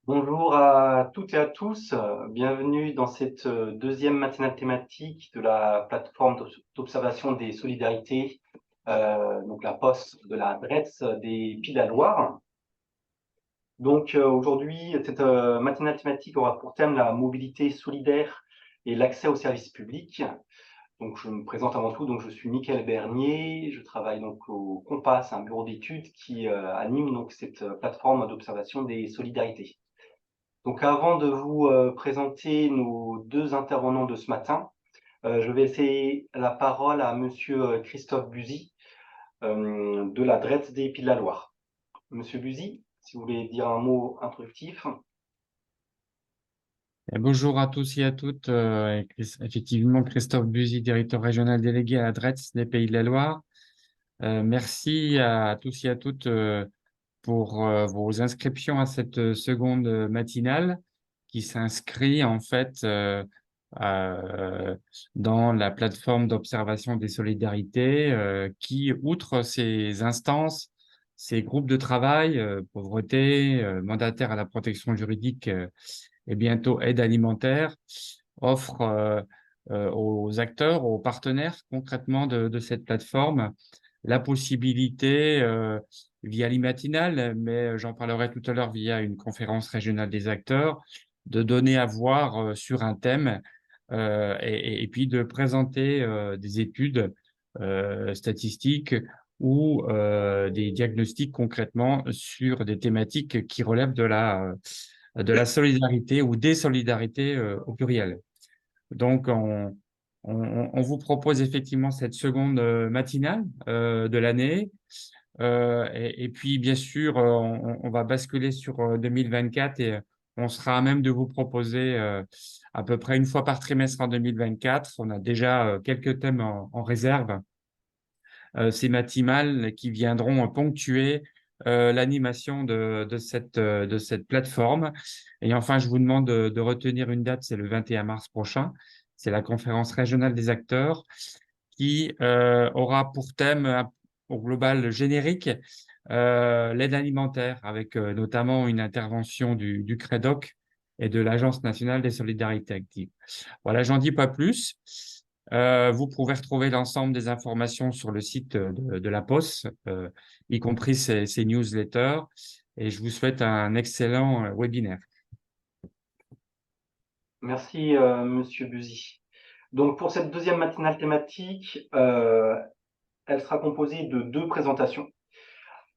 Bonjour à toutes et à tous, bienvenue dans cette deuxième matinale thématique de la plateforme d'observation des solidarités, donc la POS de la DRETS des Pays de la Loire. Donc aujourd'hui, cette matinale thématique aura pour thème la mobilité solidaire et l'accès aux services publics. Donc je me présente avant tout, donc je suis Mickaël Bernier, je travaille donc au COMPAS, un bureau d'études qui anime donc cette plateforme d'observation des solidarités. Donc avant de vous présenter nos deux intervenants de ce matin, je vais laisser la parole à Monsieur Christophe Buzy de la DRETS des Pays de la Loire. Monsieur Buzy, si vous voulez dire un mot introductif. Bonjour à tous et à toutes. Effectivement, Christophe Buzy, directeur régional délégué à la DRETS des Pays de la Loire. Merci à tous et à toutes pour vos inscriptions à cette seconde matinale qui s'inscrit en fait euh, dans la plateforme d'observation des solidarités qui, outre ces instances, ces groupes de travail, pauvreté, mandataires à la protection juridique et bientôt aide alimentaire, offre aux acteurs, aux partenaires concrètement de cette plateforme la possibilité, via l'Imatinal, mais j'en parlerai tout à l'heure via une conférence régionale des acteurs, de donner à voir sur un thème et puis de présenter des études statistiques ou des diagnostics concrètement sur des thématiques qui relèvent de la solidarité ou des solidarités au pluriel. Donc, on vous propose effectivement cette seconde matinale de l'année. Et puis, bien sûr, on va basculer sur 2024 et on sera à même de vous proposer à peu près une fois par trimestre en 2024. On a déjà quelques thèmes en réserve, ces matinales qui viendront ponctuer l'animation de cette plateforme. Et enfin, je vous demande de retenir une date, c'est le 21 mars prochain. C'est la conférence régionale des acteurs qui aura pour thème au global générique l'aide alimentaire, avec notamment une intervention du CREDOC et de l'Agence nationale des solidarités actives. Voilà, j'en dis pas plus. Vous pouvez retrouver l'ensemble des informations sur le site de la Poste, y compris ces newsletters. Et je vous souhaite un excellent webinaire. Merci Monsieur Buzy. Donc pour cette deuxième matinale thématique, elle sera composée de deux présentations.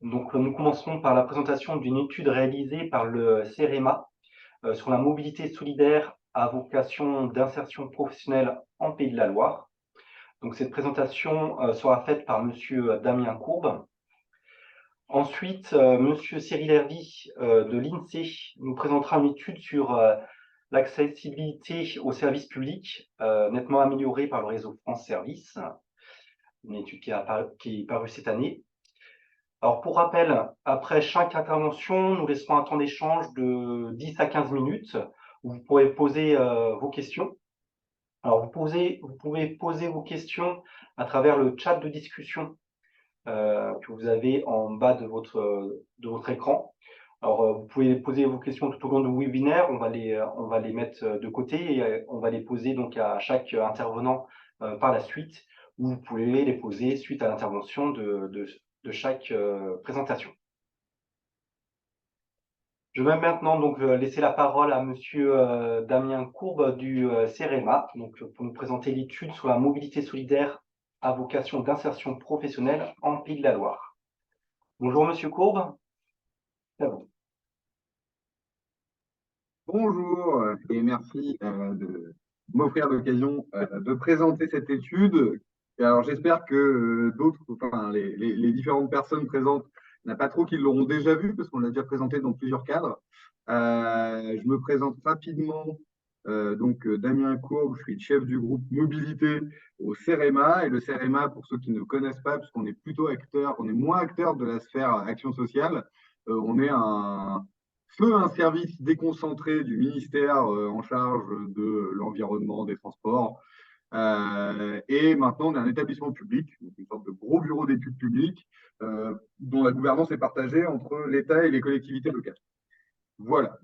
Donc nous commencerons par la présentation d'une étude réalisée par le CEREMA sur la mobilité solidaire à vocation d'insertion professionnelle en Pays de la Loire. Donc cette présentation sera faite par Monsieur Damien Courbe. Ensuite, Monsieur Cyril Hervy de l'INSEE nous présentera une étude sur l'accessibilité aux services publics, nettement améliorée par le réseau France Service, une étude qui est parue cette année. Alors pour rappel, après chaque intervention, nous laisserons un temps d'échange de 10 à 15 minutes où vous pourrez poser vos questions. Alors vous pouvez poser vos questions à travers le chat de discussion que vous avez en bas de votre écran. Alors vous pouvez poser vos questions tout au long du webinaire, on va les mettre de côté et on va les poser donc à chaque intervenant par la suite, ou vous pouvez les poser suite à l'intervention de chaque présentation. Je vais maintenant donc laisser la parole à Monsieur Damien Courbe du CEREMA, donc pour nous présenter l'étude sur la mobilité solidaire à vocation d'insertion professionnelle en Pays de la Loire. Bonjour Monsieur Courbe. C'est à vous. Bonjour et merci de m'offrir l'occasion de présenter cette étude. Et alors j'espère que d'autres, enfin les différentes personnes présentes, n'a pas trop qu'ils l'auront déjà vu parce qu'on l'a déjà présenté dans plusieurs cadres. Je me présente rapidement. Damien Courbe, je suis chef du groupe mobilité au CEREMA. Et le CEREMA, pour ceux qui ne connaissent pas, puisqu'on est plutôt acteur, on est moins acteur de la sphère action sociale, on est un service déconcentré du ministère en charge de l'environnement, des transports. Et maintenant, on est un établissement public, donc une sorte de gros bureau d'études publiques, dont la gouvernance est partagée entre l'État et les collectivités locales. Voilà.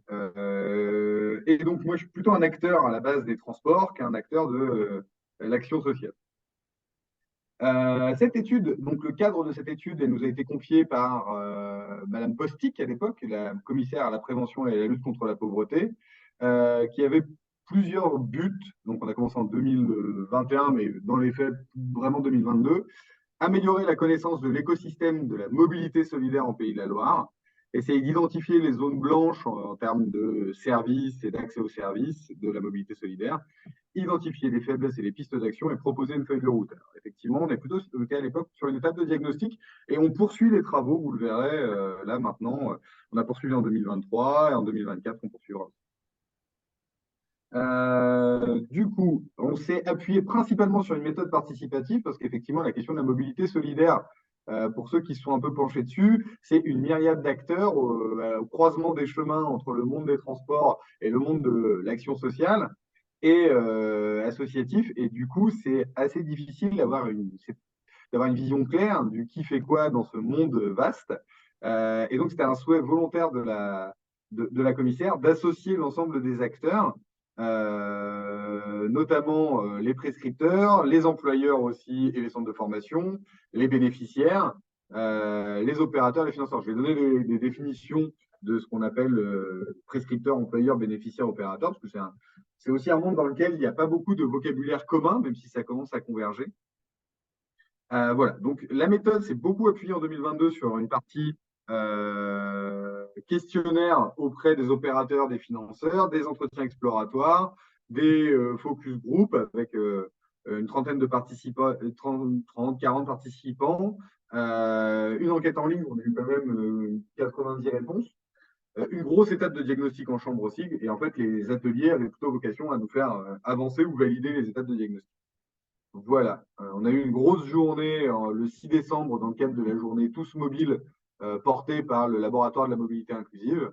Et donc, moi, je suis plutôt un acteur à la base des transports qu'un acteur de l'action sociale. Cette étude, donc le cadre de cette étude, elle nous a été confiée par Madame Postic à l'époque, la commissaire à la prévention et à la lutte contre la pauvreté, qui avait plusieurs buts. Donc, on a commencé en 2021, mais dans les faits, vraiment 2022. Améliorer la connaissance de l'écosystème de la mobilité solidaire en Pays de la Loire, essayer d'identifier les zones blanches en termes de services et d'accès aux services de la mobilité solidaire, identifier les faiblesses et les pistes d'action et proposer une feuille de route. Alors, effectivement, on est plutôt à l'époque sur une étape de diagnostic et on poursuit les travaux, vous le verrez là maintenant. On a poursuivi en 2023 et en 2024, on poursuivra. Du coup, on s'est appuyé principalement sur une méthode participative parce qu'effectivement, la question de la mobilité solidaire, pour ceux qui sont un peu penchés dessus, c'est une myriade d'acteurs au croisement des chemins entre le monde des transports et le monde de l'action sociale et associatif. Et du coup, c'est assez difficile d'avoir une vision claire du qui fait quoi dans ce monde vaste. Et donc, c'était un souhait volontaire de la commissaire d'associer l'ensemble des acteurs, notamment les prescripteurs, les employeurs aussi et les centres de formation, les bénéficiaires, les opérateurs, les financeurs. Je vais donner des définitions de ce qu'on appelle prescripteur, employeur, bénéficiaire, opérateur, parce que c'est aussi un monde dans lequel il n'y a pas beaucoup de vocabulaire commun, même si ça commence à converger. Voilà, donc la méthode s'est beaucoup appuyée en 2022 sur une partie questionnaire auprès des opérateurs, des financeurs, des entretiens exploratoires, des focus group avec une trentaine de participants, 30, 40 participants, une enquête en ligne où on a eu quand même 90 réponses, une grosse étape de diagnostic en chambre aussi, et en fait les ateliers avaient plutôt vocation à nous faire avancer ou valider les étapes de diagnostic. Voilà, on a eu une grosse journée le 6 décembre dans le cadre de la journée Tous Mobiles portée par le Laboratoire de la mobilité inclusive,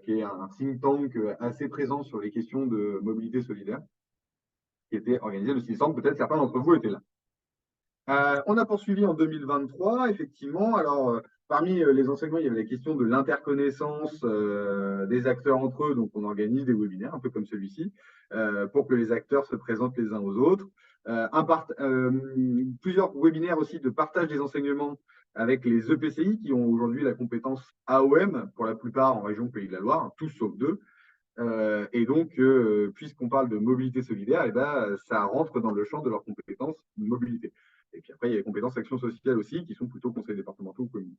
qui est un think tank assez présent sur les questions de mobilité solidaire, qui était organisé le 6 décembre. Peut-être certains d'entre vous étaient là. On a poursuivi en 2023, effectivement. Alors, parmi les enseignements, il y avait la question de l'interconnaissance des acteurs entre eux. Donc, on organise des webinaires, un peu comme celui-ci, pour que les acteurs se présentent les uns aux autres. Plusieurs webinaires aussi de partage des enseignements avec les EPCI qui ont aujourd'hui la compétence AOM, pour la plupart en région Pays de la Loire, tous sauf deux. Et donc, puisqu'on parle de mobilité solidaire, et ben, ça rentre dans le champ de leurs compétences mobilité. Et puis après, il y a les compétences action sociale aussi, qui sont plutôt conseils départementaux ou communes.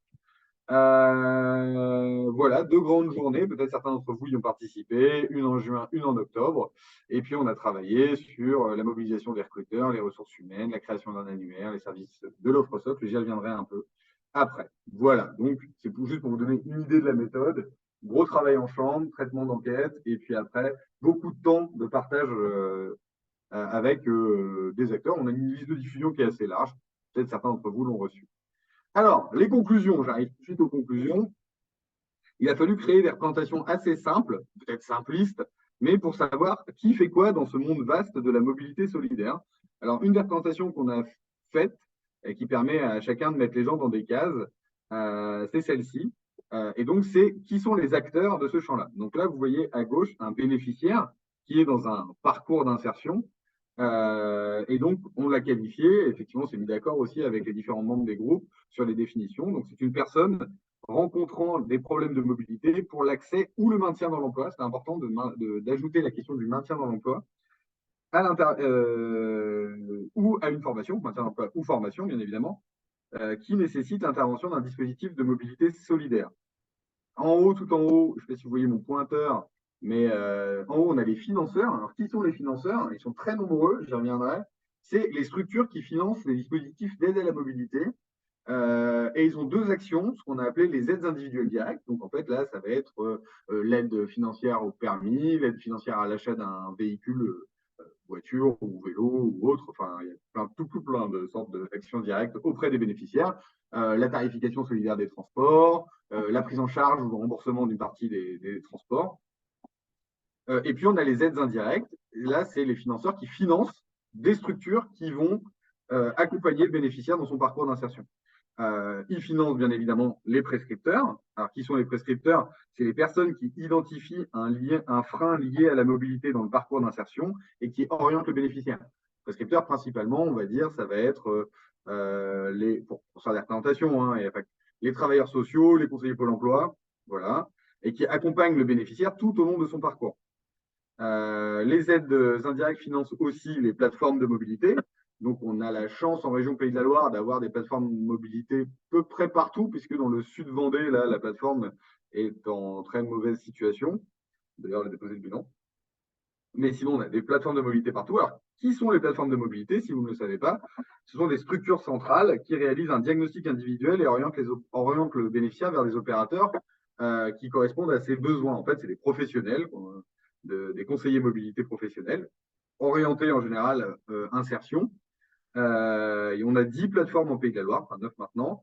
Voilà, deux grandes journées. Peut-être certains d'entre vous y ont participé, une en juin, une en octobre. Et puis, on a travaillé sur la mobilisation des recruteurs, les ressources humaines, la création d'un annuaire, les services de l'offre socle. J'y reviendrai un peu après. Voilà, donc c'est juste pour vous donner une idée de la méthode. Gros travail en chambre, traitement d'enquête, et puis après, beaucoup de temps de partage avec des acteurs. On a une liste de diffusion qui est assez large. Peut-être certains d'entre vous l'ont reçu. Alors, les conclusions, j'arrive tout de suite aux conclusions. Il a fallu créer des représentations assez simples, peut-être simplistes, mais pour savoir qui fait quoi dans ce monde vaste de la mobilité solidaire. Alors, une des représentations qu'on a faites, et qui permet à chacun de mettre les gens dans des cases, c'est celle-ci. Et donc, c'est qui sont les acteurs de ce champ-là. Donc là, vous voyez à gauche un bénéficiaire qui est dans un parcours d'insertion. Et donc, on l'a qualifié. Effectivement, c'est mis d'accord aussi avec les différents membres des groupes sur les définitions. Donc, c'est une personne rencontrant des problèmes de mobilité pour l'accès ou le maintien dans l'emploi. C'est important d'ajouter la question du maintien dans l'emploi ou à une formation, maintien dans l'emploi ou formation, bien évidemment, qui nécessite l'intervention d'un dispositif de mobilité solidaire. En haut, tout en haut, je ne sais pas si vous voyez mon pointeur, mais en haut, on a les financeurs. Alors, qui sont les financeurs? Ils sont très nombreux, j'y reviendrai. C'est les structures qui financent les dispositifs d'aide à la mobilité. Et ils ont deux actions, ce qu'on a appelé les aides individuelles directes. Donc, en fait, là, ça va être l'aide financière au permis, l'aide financière à l'achat d'un véhicule, voiture ou vélo ou autre. Enfin, il y a tout plein de sortes d'actions directes auprès des bénéficiaires. La tarification solidaire des transports, la prise en charge ou le remboursement d'une partie des transports. Et puis, on a les aides indirectes. Et là, c'est les financeurs qui financent des structures qui vont accompagner le bénéficiaire dans son parcours d'insertion. ils financent bien évidemment les prescripteurs. Alors, qui sont les prescripteurs? C'est les personnes qui identifient un frein lié à la mobilité dans le parcours d'insertion et qui orientent le bénéficiaire. Prescripteurs, principalement, on va dire, ça va être pour faire des représentations, hein, les travailleurs sociaux, les conseillers Pôle emploi, voilà, et qui accompagnent le bénéficiaire tout au long de son parcours. Les aides indirectes financent aussi les plateformes de mobilité. Donc, on a la chance en région Pays de la Loire d'avoir des plateformes de mobilité peu près partout, puisque dans le sud Vendée, là, la plateforme est en très mauvaise situation. D'ailleurs, elle a déposé le bilan. Mais sinon, on a des plateformes de mobilité partout. Alors, qui sont les plateformes de mobilité, si vous ne le savez pas? Ce sont des structures centrales qui réalisent un diagnostic individuel et orientent le bénéficiaire vers des opérateurs qui correspondent à ses besoins. En fait, c'est des professionnels, des conseillers mobilité professionnels, orientés en général insertion. Et on a 10 plateformes en Pays de la Loire, enfin 9 maintenant,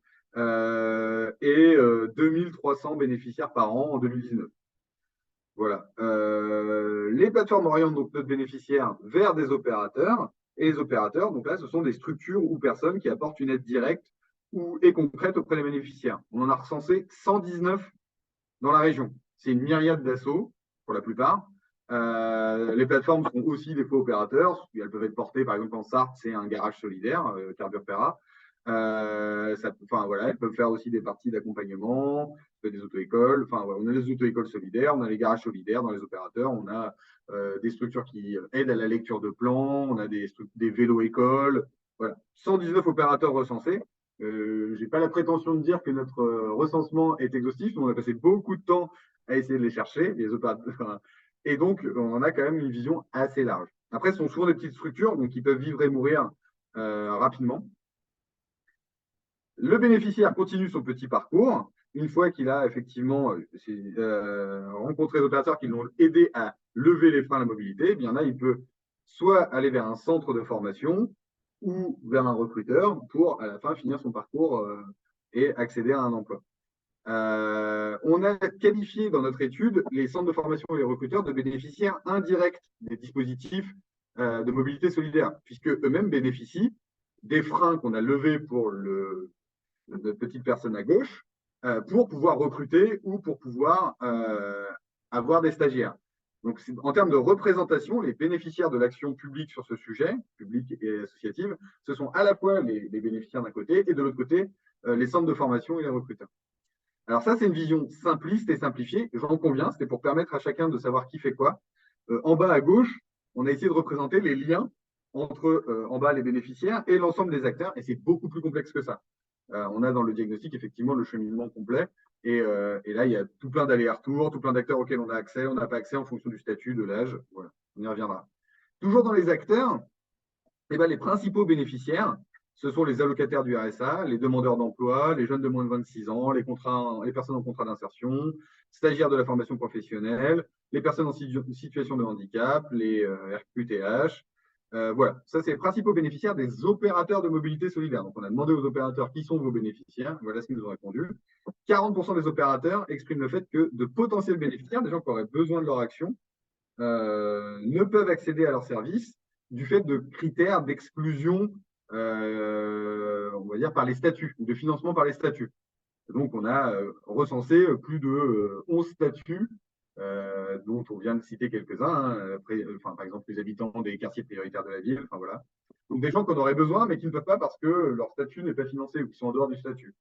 et 2300 bénéficiaires par an en 2019. Voilà. Les plateformes orientent donc notre bénéficiaire vers des opérateurs. Et les opérateurs, donc là, ce sont des structures ou personnes qui apportent une aide directe et concrète auprès des bénéficiaires. On en a recensé 119 dans la région. C'est une myriade d'assauts pour la plupart. Les plateformes sont aussi des faux opérateurs. Elles peuvent être portées, par exemple, en Sarthe, c'est un garage solidaire, Carburpera. Voilà, elles peuvent faire aussi des parties d'accompagnement, des auto-écoles. Enfin, voilà, on a les auto-écoles solidaires, on a les garages solidaires dans les opérateurs, on a des structures qui aident à la lecture de plans, on a des vélos-écoles. Voilà, 119 opérateurs recensés. Je n'ai pas la prétention de dire que notre recensement est exhaustif. On a passé beaucoup de temps à essayer de les chercher, les opérateurs. Et donc, on en a quand même une vision assez large. Après, ce sont souvent des petites structures, donc qui peuvent vivre et mourir rapidement. Le bénéficiaire continue son petit parcours. Une fois qu'il a effectivement rencontré des opérateurs qui l'ont aidé à lever les freins à la mobilité, eh bien là, il peut soit aller vers un centre de formation ou vers un recruteur pour, à la fin, finir son parcours et accéder à un emploi. On a qualifié dans notre étude les centres de formation et les recruteurs de bénéficiaires indirects des dispositifs de mobilité solidaire, puisque eux-mêmes bénéficient des freins qu'on a levés pour notre petite personne à gauche pour pouvoir recruter ou pour pouvoir avoir des stagiaires. Donc, en termes de représentation, les bénéficiaires de l'action publique sur ce sujet, publique et associative, ce sont à la fois les bénéficiaires d'un côté et de l'autre côté, les centres de formation et les recruteurs. Alors ça, c'est une vision simpliste et simplifiée, j'en conviens, c'était pour permettre à chacun de savoir qui fait quoi. En bas à gauche, on a essayé de représenter les liens entre en bas les bénéficiaires et l'ensemble des acteurs, et c'est beaucoup plus complexe que ça. On a dans le diagnostic effectivement le cheminement complet, et là, il y a tout plein d'allers-retours, tout plein d'acteurs auxquels on a accès, on n'a pas accès en fonction du statut, de l'âge, voilà, on y reviendra. Toujours dans les acteurs, eh ben, les principaux bénéficiaires, ce sont les allocataires du RSA, les demandeurs d'emploi, les jeunes de moins de 26 ans, les personnes en contrat d'insertion, stagiaires de la formation professionnelle, les personnes en situation de handicap, les RQTH. Voilà, ça c'est les principaux bénéficiaires des opérateurs de mobilité solidaire. Donc on a demandé aux opérateurs qui sont vos bénéficiaires, voilà ce qu'ils nous ont répondu. 40% des opérateurs expriment le fait que de potentiels bénéficiaires, des gens qui auraient besoin de leur action, ne peuvent accéder à leurs services du fait de critères d'exclusion, on va dire, par les statuts, ou de financement par les statuts. Donc, on a recensé plus de 11 statuts, dont on vient de citer quelques-uns, par exemple, les habitants des quartiers prioritaires de la ville, enfin voilà. Donc, des gens qu'on aurait besoin, mais qui ne peuvent pas parce que leur statut n'est pas financé ou qui sont en dehors du statut.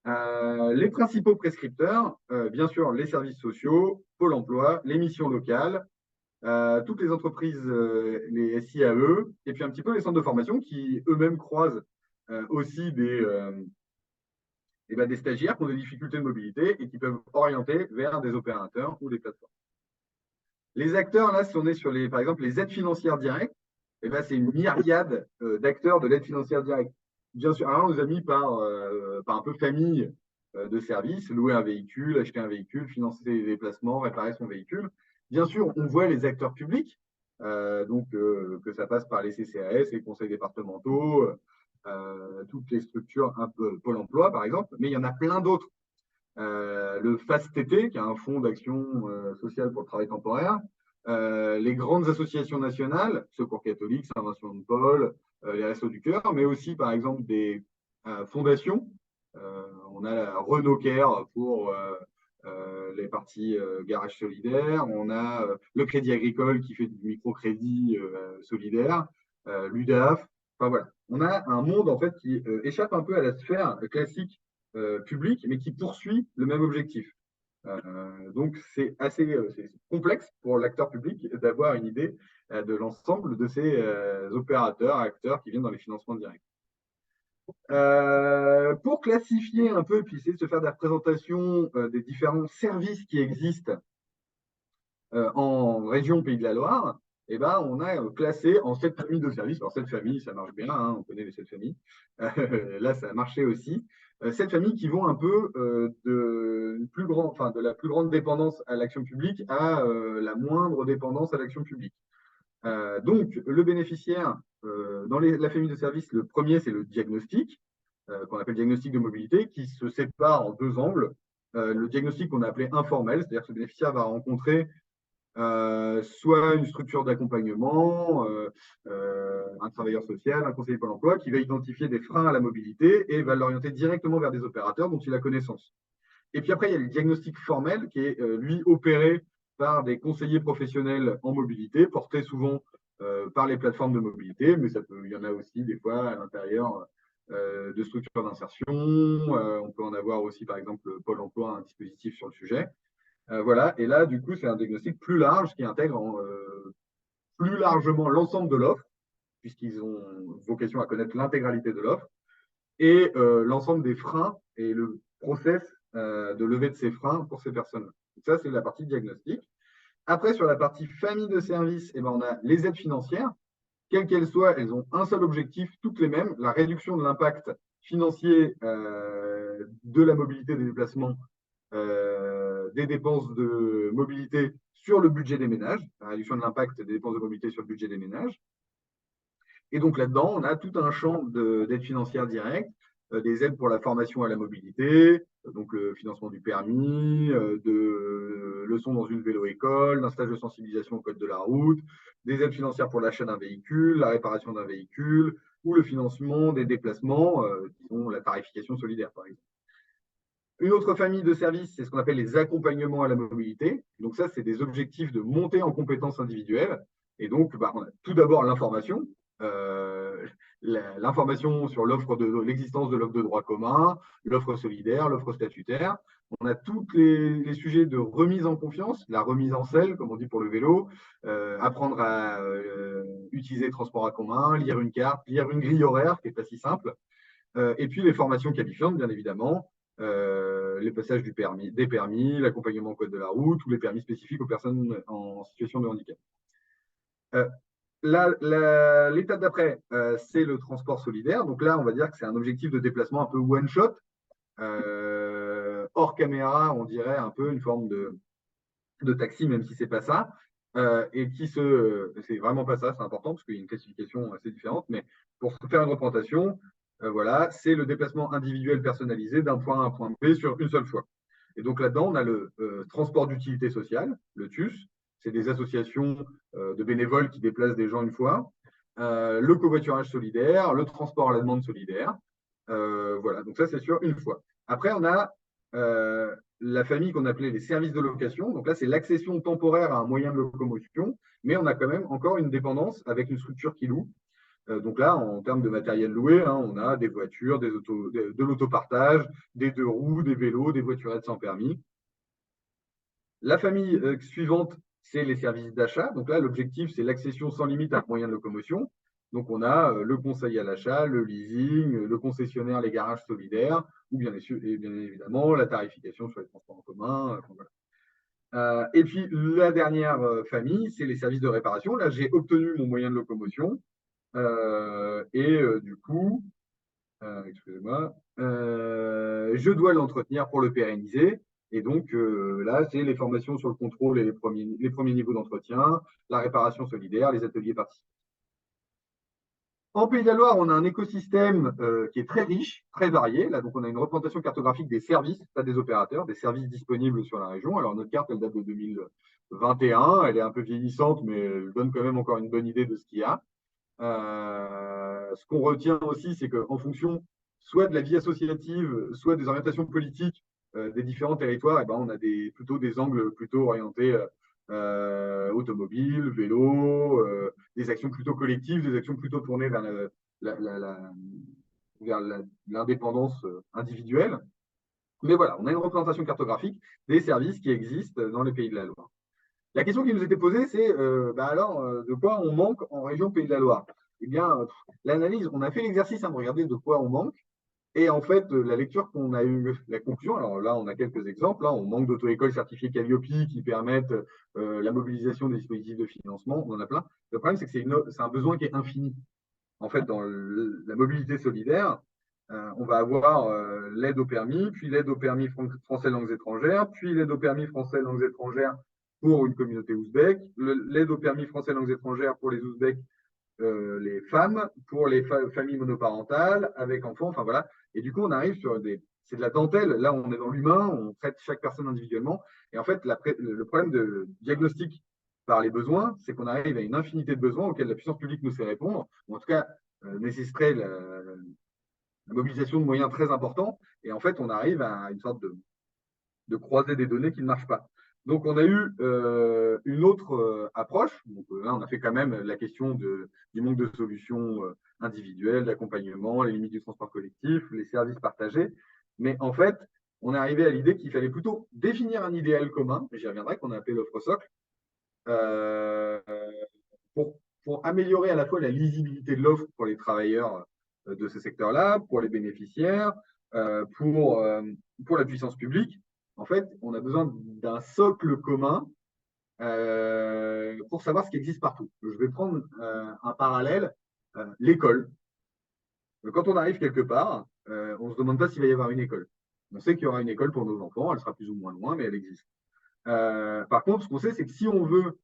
Les principaux prescripteurs, bien sûr, les services sociaux, Pôle emploi, les missions locales, toutes les entreprises, les SIAE, et puis un petit peu les centres de formation qui eux-mêmes croisent aussi des stagiaires qui ont des difficultés de mobilité et qui peuvent orienter vers des opérateurs ou des plateformes. Les acteurs, là, si on est sur par exemple, les aides financières directes, c'est une myriade d'acteurs de l'aide financière directe. Bien sûr, alors on nous a mis par un peu famille de services, louer un véhicule, acheter un véhicule, financer des déplacements, réparer son véhicule. Bien sûr, on voit les acteurs publics, que ça passe par les CCAS, les conseils départementaux, toutes les structures un peu Pôle emploi, par exemple, mais il y en a plein d'autres. Le FASTT, qui est un fonds d'action sociale pour le travail temporaire, les grandes associations nationales, Secours catholique, Saint-Vincent de Paul, les Restos du Cœur, mais aussi, par exemple, des fondations. On a la Renault Care pour les parties garage solidaire. On a le Crédit Agricole qui fait du microcrédit solidaire, l'UDAF. Enfin voilà, on a un monde en fait qui échappe un peu à la sphère classique publique, mais qui poursuit le même objectif. Donc c'est assez c'est complexe pour l'acteur public d'avoir une idée de l'ensemble de ces opérateurs, acteurs qui viennent dans les financements directs. Pour classifier un peu, puis essayer de se faire des représentations des différents services qui existent en région Pays de la Loire, eh ben, on a classé en 7 familles de services. Alors, 7 familles, ça marche bien, hein, on connaît les 7 familles. Là, ça a marché aussi. 7 familles qui vont un peu de la plus grande dépendance à l'action publique à la moindre dépendance à l'action publique. Donc, le bénéficiaire, dans la famille de services, le premier, c'est le diagnostic, qu'on appelle diagnostic de mobilité, qui se sépare en 2 angles. Le diagnostic qu'on a appelé informel, c'est-à-dire que ce bénéficiaire va rencontrer soit une structure d'accompagnement, un travailleur social, un conseiller Pôle emploi, qui va identifier des freins à la mobilité et va l'orienter directement vers des opérateurs dont il a connaissance. Et puis après, il y a le diagnostic formel qui est, lui, opéré par des conseillers professionnels en mobilité, portés souvent par les plateformes de mobilité, mais il y en a aussi des fois à l'intérieur de structures d'insertion. On peut en avoir aussi, par exemple, Pôle emploi a un dispositif sur le sujet. Voilà, et là, du coup, c'est un diagnostic plus large qui intègre plus largement l'ensemble de l'offre, puisqu'ils ont vocation à connaître l'intégralité de l'offre, et l'ensemble des freins et le process de levée de ces freins pour ces personnes. Donc ça, c'est la partie diagnostic. Après, sur la partie famille de services, eh ben, on a les aides financières. Quelles qu'elles soient, elles ont un seul objectif, toutes les mêmes, la réduction de l'impact financier de la mobilité des déplacements, des dépenses de mobilité sur le budget des ménages, la réduction de l'impact des dépenses de mobilité sur le budget des ménages. Et donc là-dedans, on a tout un champ d'aides financières directes, des aides pour la formation à la mobilité, donc le financement du permis, de leçons dans une vélo-école, d'un stage de sensibilisation au code de la route, des aides financières pour l'achat d'un véhicule, la réparation d'un véhicule, ou le financement des déplacements, disons la tarification solidaire par exemple. Une autre famille de services, c'est ce qu'on appelle les accompagnements à la mobilité. Donc ça, c'est des objectifs de montée en compétences individuelles. Et donc, on a tout d'abord l'information, l'information sur l'existence de l'offre de droit commun, l'offre solidaire, l'offre statutaire. On a tous les sujets de remise en confiance, la remise en selle, comme on dit pour le vélo, apprendre à utiliser le transport en commun, lire une carte, lire une grille horaire, qui n'est pas si simple. Et puis les formations qualifiantes, bien évidemment, les passages des permis, l'accompagnement au code de la route ou les permis spécifiques aux personnes en situation de handicap. L'étape d'après, c'est le transport solidaire. Donc là, on va dire que c'est un objectif de déplacement un peu one-shot, hors caméra, on dirait un peu une forme de taxi, même si c'est pas ça. Et c'est vraiment pas ça, c'est important parce qu'il y a une classification assez différente, mais pour faire une représentation, voilà, c'est le déplacement individuel personnalisé d'un point A à un point B sur une seule fois. Et donc là-dedans, on a le transport d'utilité sociale, le TUS, c'est des associations de bénévoles qui déplacent des gens une fois, le covoiturage solidaire, le transport à la demande solidaire. Voilà, donc ça c'est sur une fois. Après, on a la famille qu'on appelait les services de location. Donc là, c'est l'accession temporaire à un moyen de locomotion, mais on a quand même encore une dépendance avec une structure qui loue. Donc là, en termes de matériel loué, hein, on a des voitures, de l'autopartage, des 2 roues, des vélos, des voiturettes sans permis. La famille suivante, c'est les services d'achat. Donc là, l'objectif, c'est l'accession sans limite à un moyen de locomotion. Donc on a le conseil à l'achat, le leasing, le concessionnaire, les garages solidaires, ou bien évidemment la tarification sur les transports en commun. Voilà. Et puis la dernière famille, c'est les services de réparation. Là, j'ai obtenu mon moyen de locomotion. Du coup, excusez-moi, je dois l'entretenir pour le pérenniser. Et donc là, c'est les formations sur le contrôle et les premiers niveaux d'entretien, la réparation solidaire, les ateliers participatifs. En Pays de la Loire, on a un écosystème qui est très riche, très varié. Là, donc, on a une représentation cartographique des services, pas des opérateurs, des services disponibles sur la région. Alors, notre carte, elle date de 2021. Elle est un peu vieillissante, mais elle donne quand même encore une bonne idée de ce qu'il y a. Ce qu'on retient aussi, c'est qu'en fonction soit de la vie associative, soit des orientations politiques des différents territoires, et ben, on a plutôt des angles plutôt orientés automobile, vélo, des actions plutôt collectives, des actions plutôt tournées vers l'indépendance individuelle. Mais voilà, on a une représentation cartographique des services qui existent dans les Pays de la Loire. La question qui nous était posée, c'est de quoi on manque en région Pays de la Loire? Eh bien, l'analyse, on a fait l'exercice de regarder de quoi on manque. Et en fait, la lecture qu'on a eue, la conclusion, alors là, on a quelques exemples. On manque d'auto-écoles certifiées Calliope qui permettent la mobilisation des dispositifs de financement. On en a plein. Le problème, c'est que c'est un besoin qui est infini. En fait, dans la mobilité solidaire, on va avoir l'aide au permis, puis l'aide au permis français langues étrangères, puis l'aide au permis français langues étrangères pour une communauté ouzbèque, l'aide au permis français langues étrangères pour les ouzbèques, les femmes, pour les familles monoparentales, avec enfants, enfin voilà. Et du coup, on arrive sur c'est de la dentelle. Là, on est dans l'humain, on traite chaque personne individuellement. Et en fait, le problème de diagnostic par les besoins, c'est qu'on arrive à une infinité de besoins auxquels la puissance publique nous sait répondre, ou en tout cas nécessiterait la mobilisation de moyens très importants. Et en fait, on arrive à une sorte de croisée des données qui ne marche pas. Donc, on a eu une autre approche. Donc, là, on a fait quand même la question du manque de solutions individuelles, d'accompagnement, les limites du transport collectif, les services partagés. Mais en fait, on est arrivé à l'idée qu'il fallait plutôt définir un idéal commun, j'y reviendrai, qu'on a appelé l'offre socle, pour améliorer à la fois la lisibilité de l'offre pour les travailleurs de ce secteur-là, pour les bénéficiaires, pour la puissance publique. En fait, on a besoin d'un socle commun pour savoir ce qui existe partout. Je vais prendre un parallèle, l'école. Quand on arrive quelque part, on ne se demande pas s'il va y avoir une école. On sait qu'il y aura une école pour nos enfants, elle sera plus ou moins loin, mais elle existe. Par contre, ce qu'on sait, c'est que si on veut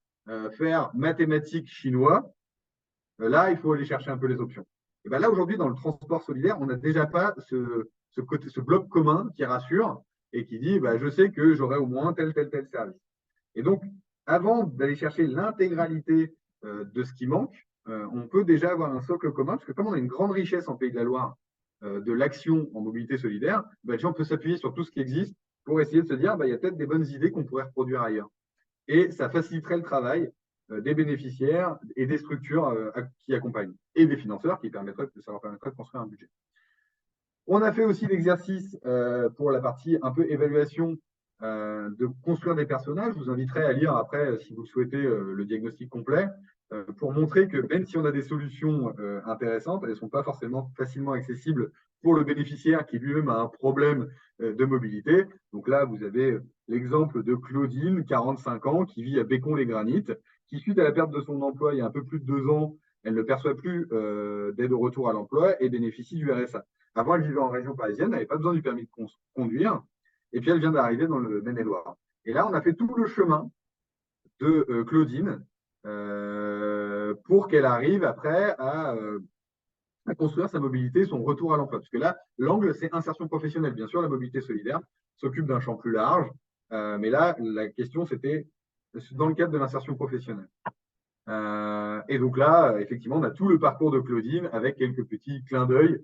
faire mathématiques chinois, là, il faut aller chercher un peu les options. Et ben là, aujourd'hui, dans le transport solidaire, on n'a déjà pas ce bloc commun qui rassure et qui dit je sais que j'aurai au moins tel service. Et donc, avant d'aller chercher l'intégralité de ce qui manque, on peut déjà avoir un socle commun, parce que comme on a une grande richesse en Pays de la Loire de l'action en mobilité solidaire, les gens peuvent s'appuyer sur tout ce qui existe pour essayer de se dire il y a peut-être des bonnes idées qu'on pourrait reproduire ailleurs. Et ça faciliterait le travail des bénéficiaires et des structures qui accompagnent, et des financeurs ça leur permettrait de construire un budget. On a fait aussi l'exercice pour la partie un peu évaluation de construire des personnages. Je vous inviterai à lire après, si vous le souhaitez, le diagnostic complet, pour montrer que même si on a des solutions intéressantes, elles ne sont pas forcément facilement accessibles pour le bénéficiaire qui lui-même a un problème de mobilité. Donc là, vous avez l'exemple de Claudine, 45 ans, qui vit à Bécon-les-Granites, qui, suite à la perte de son emploi il y a un peu plus de 2 ans, elle ne perçoit plus d'aide au retour à l'emploi et bénéficie du RSA. Avant, elle vivait en région parisienne, elle n'avait pas besoin du permis de conduire. Et puis, elle vient d'arriver dans le Maine-et-Loire. Et là, on a fait tout le chemin de Claudine pour qu'elle arrive après à construire sa mobilité, son retour à l'emploi. Parce que là, l'angle, c'est insertion professionnelle. Bien sûr, la mobilité solidaire s'occupe d'un champ plus large. Mais là, la question, c'était dans le cadre de l'insertion professionnelle. Et donc là, effectivement, on a tout le parcours de Claudine avec quelques petits clins d'œil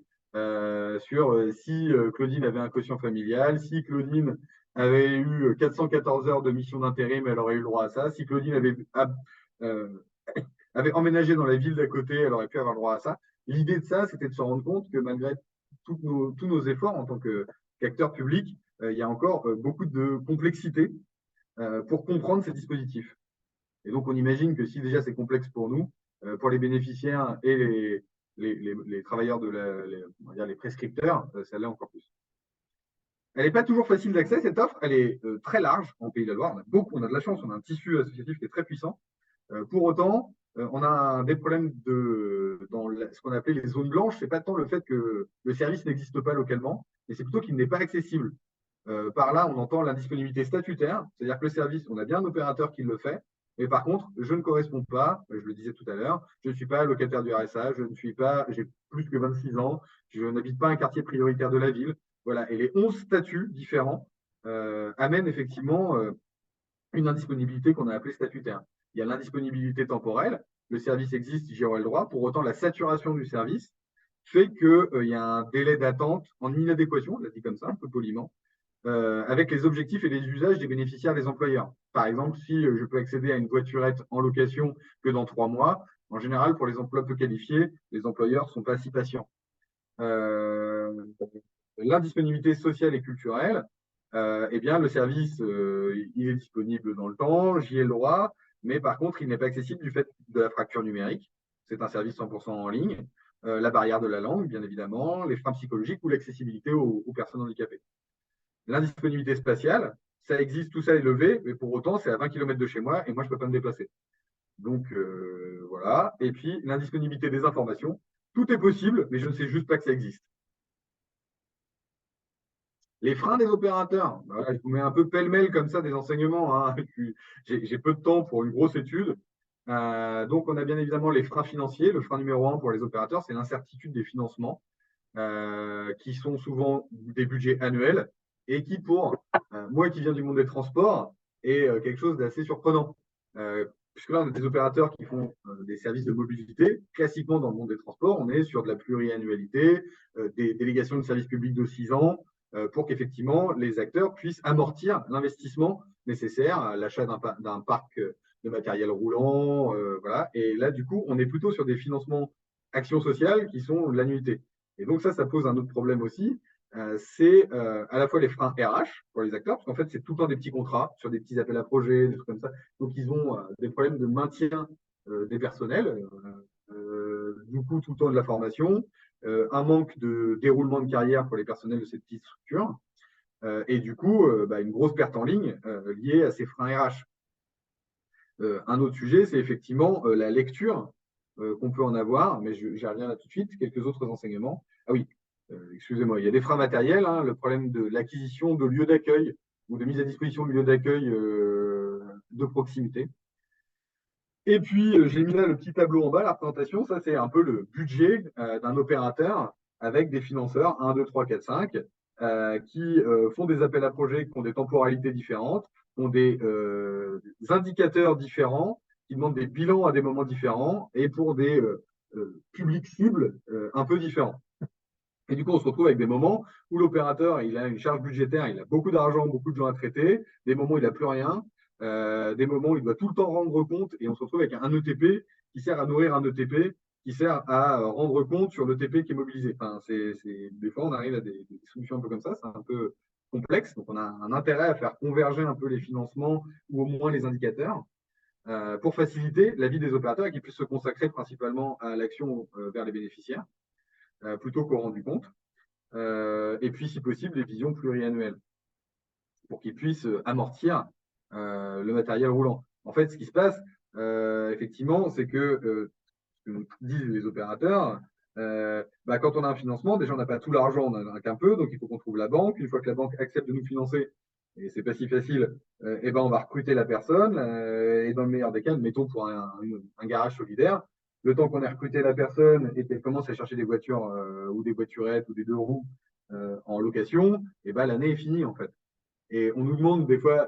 sur si Claudine avait un quotient familial, si Claudine avait eu 414 heures de mission d'intérim, elle aurait eu le droit à ça. Si Claudine avait emménagé dans la ville d'à côté, elle aurait pu avoir le droit à ça. L'idée de ça, c'était de se rendre compte que malgré tous nos efforts en tant qu'acteurs publics, il y a encore beaucoup de complexité pour comprendre ces dispositifs. Et donc, on imagine que si déjà c'est complexe pour nous, pour les bénéficiaires et les travailleurs on va dire les prescripteurs, ça l'est encore plus. Elle n'est pas toujours facile d'accès, cette offre. Elle est très large en Pays de la Loire. On a de la chance, on a un tissu associatif qui est très puissant. Pour autant, on a des problèmes dans ce qu'on appelle les zones blanches. Ce n'est pas tant le fait que le service n'existe pas localement, mais c'est plutôt qu'il n'est pas accessible. Par là, on entend l'indisponibilité statutaire, c'est-à-dire que le service, on a bien un opérateur qui le fait, mais par contre, je ne corresponds pas, je le disais tout à l'heure, je ne suis pas locataire du RSA, j'ai plus que 26 ans, je n'habite pas un quartier prioritaire de la ville. Voilà. Et les 11 statuts différents amènent effectivement une indisponibilité qu'on a appelée statutaire. Il y a l'indisponibilité temporelle, le service existe, j'y aurai le droit. Pour autant, la saturation du service fait qu'il y a un délai d'attente en inadéquation, je l'ai dit comme ça, un peu poliment, avec les objectifs et les usages des bénéficiaires des employeurs. Par exemple, si je peux accéder à une voiturette en location que dans 3 mois, en général, pour les emplois peu qualifiés, les employeurs ne sont pas si patients. L'indisponibilité sociale et culturelle, eh bien, le service, il est disponible dans le temps, j'y ai le droit, mais par contre, il n'est pas accessible du fait de la fracture numérique. C'est un service 100% en ligne. La barrière de la langue, bien évidemment, les freins psychologiques ou l'accessibilité aux personnes handicapées. L'indisponibilité spatiale, ça existe, tout ça est levé, mais pour autant, c'est à 20 km de chez moi et moi, je ne peux pas me déplacer. Donc, voilà. Et puis, l'indisponibilité des informations, tout est possible, mais je ne sais juste pas que ça existe. Les freins des opérateurs, voilà, je vous mets un peu pêle-mêle comme ça des enseignements, hein. J'ai peu de temps pour une grosse étude. Donc, on a bien évidemment les freins financiers. Le frein numéro 1 pour les opérateurs, c'est l'incertitude des financements, qui sont souvent des budgets annuels et qui, pour moi qui viens du monde des transports, est quelque chose d'assez surprenant. Puisque là, on a des opérateurs qui font des services de mobilité. Classiquement, dans le monde des transports, on est sur de la pluriannualité, des délégations de services publics de 6 ans, pour qu'effectivement les acteurs puissent amortir l'investissement nécessaire à l'achat d'un parc de matériel roulant. Voilà. Et là, du coup, on est plutôt sur des financements actions sociales qui sont l'annuité. Et donc ça pose un autre problème aussi. C'est à la fois les freins RH pour les acteurs, parce qu'en fait, c'est tout le temps des petits contrats sur des petits appels à projets, des trucs comme ça. Donc, ils ont des problèmes de maintien des personnels, du coup, tout le temps de la formation, un manque de déroulement de carrière pour les personnels de ces petites structures, et du coup, une grosse perte en ligne liée à ces freins RH. Un autre sujet, c'est effectivement la lecture qu'on peut en avoir, mais j'y reviens là tout de suite. Quelques autres enseignements. Ah oui, excusez-moi, il y a des freins matériels, hein, le problème de l'acquisition de lieux d'accueil ou de mise à disposition de lieux d'accueil de proximité. Et puis, j'ai mis là le petit tableau en bas, la présentation. Ça, c'est un peu le budget d'un opérateur avec des financeurs 1, 2, 3, 4, 5 qui font des appels à projets qui ont des temporalités différentes, ont des indicateurs différents, qui demandent des bilans à des moments différents et pour des publics cibles un peu différents. Et du coup, on se retrouve avec des moments où l'opérateur, il a une charge budgétaire, il a beaucoup d'argent, beaucoup de gens à traiter, des moments où il n'a plus rien, des moments où il doit tout le temps rendre compte, et on se retrouve avec un ETP qui sert à nourrir un ETP, qui sert à rendre compte sur l'ETP qui est mobilisé. Enfin, des fois, on arrive à des solutions un peu comme ça, c'est un peu complexe, donc on a un intérêt à faire converger un peu les financements ou au moins les indicateurs pour faciliter la vie des opérateurs et qu'ils puissent se consacrer principalement à l'action vers les bénéficiaires plutôt qu'au rendu compte. Et puis, si possible, des visions pluriannuelles pour qu'ils puissent amortir le matériel roulant. En fait, ce qui se passe, effectivement, c'est que ce que disent les opérateurs, quand on a un financement, déjà, on n'a pas tout l'argent, on n'en a qu'un peu, donc il faut qu'on trouve la banque. Une fois que la banque accepte de nous financer, et c'est pas si facile, on va recruter la personne, et dans le meilleur des cas, mettons pour un garage solidaire, le temps qu'on ait recruté la personne et qu'elle commence à chercher des voitures ou des voiturettes ou des 2 roues en location, l'année est finie en fait. Et on nous demande des fois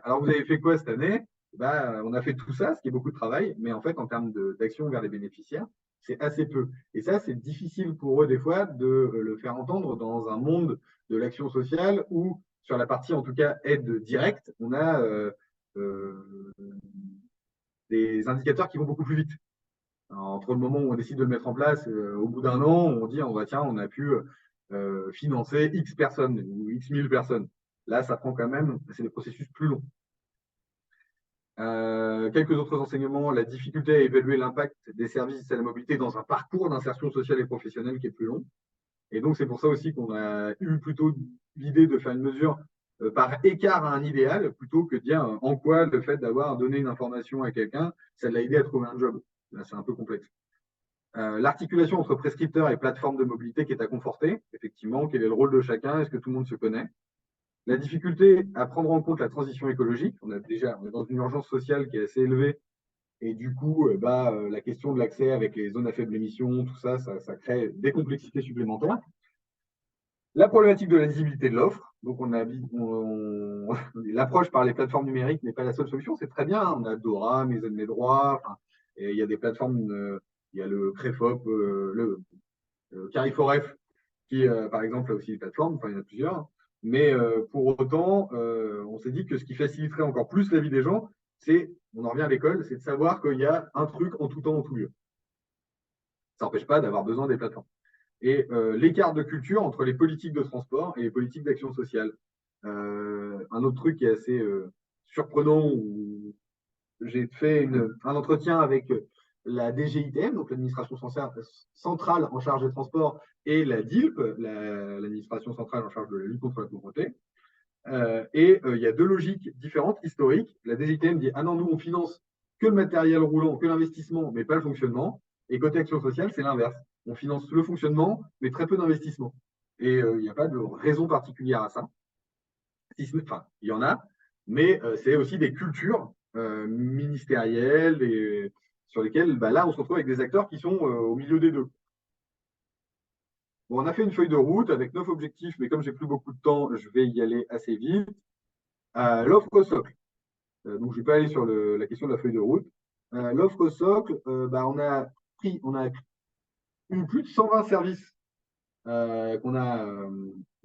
alors vous avez fait quoi cette année? On a fait tout ça, ce qui est beaucoup de travail, mais en fait en termes d'action vers les bénéficiaires, c'est assez peu. Et ça, c'est difficile pour eux des fois de le faire entendre dans un monde de l'action sociale où sur la partie en tout cas aide directe, on a des indicateurs qui vont beaucoup plus vite. Alors, entre le moment où on décide de le mettre en place, au bout d'un an, on dit on a pu financer X personnes ou X mille personnes. Là, ça prend quand même, c'est des processus plus longs. Quelques autres enseignements, la difficulté à évaluer l'impact des services à la mobilité dans un parcours d'insertion sociale et professionnelle qui est plus long. Et donc, c'est pour ça aussi qu'on a eu plutôt l'idée de faire une mesure par écart à un idéal, plutôt que de dire en quoi le fait d'avoir donné une information à quelqu'un, ça l'a aidé à trouver un job. Là, c'est un peu complexe. L'articulation entre prescripteurs et plateformes de mobilité qui est à conforter, effectivement, quel est le rôle de chacun, est-ce que tout le monde se connaît? La difficulté à prendre en compte la transition écologique, on est dans une urgence sociale qui est assez élevée, et du coup, la question de l'accès avec les zones à faible émission, tout ça, ça crée des complexités supplémentaires. La problématique de la lisibilité de l'offre, donc l'approche par les plateformes numériques n'est pas la seule solution, c'est très bien, on a Dora, Mes aides, mes droits, et il y a des plateformes, il y a le CREFOP, Carrefour-F, qui, par exemple, a aussi des plateformes, enfin, il y en a plusieurs. Mais pour autant, on s'est dit que ce qui faciliterait encore plus la vie des gens, on en revient à l'école, c'est de savoir qu'il y a un truc en tout temps, en tout lieu. Ça n'empêche pas d'avoir besoin des plateformes. Et l'écart de culture entre les politiques de transport et les politiques d'action sociale. Un autre truc qui est assez surprenant, où j'ai fait un entretien avec la DGITM, donc l'administration centrale en charge des transports, et la DILP, l'administration centrale en charge de la lutte contre la pauvreté. Il y a deux logiques différentes, historiques. La DGITM dit: ah non, nous on finance que le matériel roulant, que l'investissement, mais pas le fonctionnement. Et côté action sociale, c'est l'inverse. On finance le fonctionnement, mais très peu d'investissement. Et il n'y a pas de raison particulière à ça. Enfin, il y en a, mais c'est aussi des cultures ministérielles et sur lesquelles, là, on se retrouve avec des acteurs qui sont au milieu des deux. Bon, on a fait une feuille de route avec 9 objectifs, mais comme j'ai plus beaucoup de temps, je vais y aller assez vite. L'offre socle. Donc, je ne vais pas aller sur la question de la feuille de route. L'offre socle, on a eu plus de 120 services qu'on a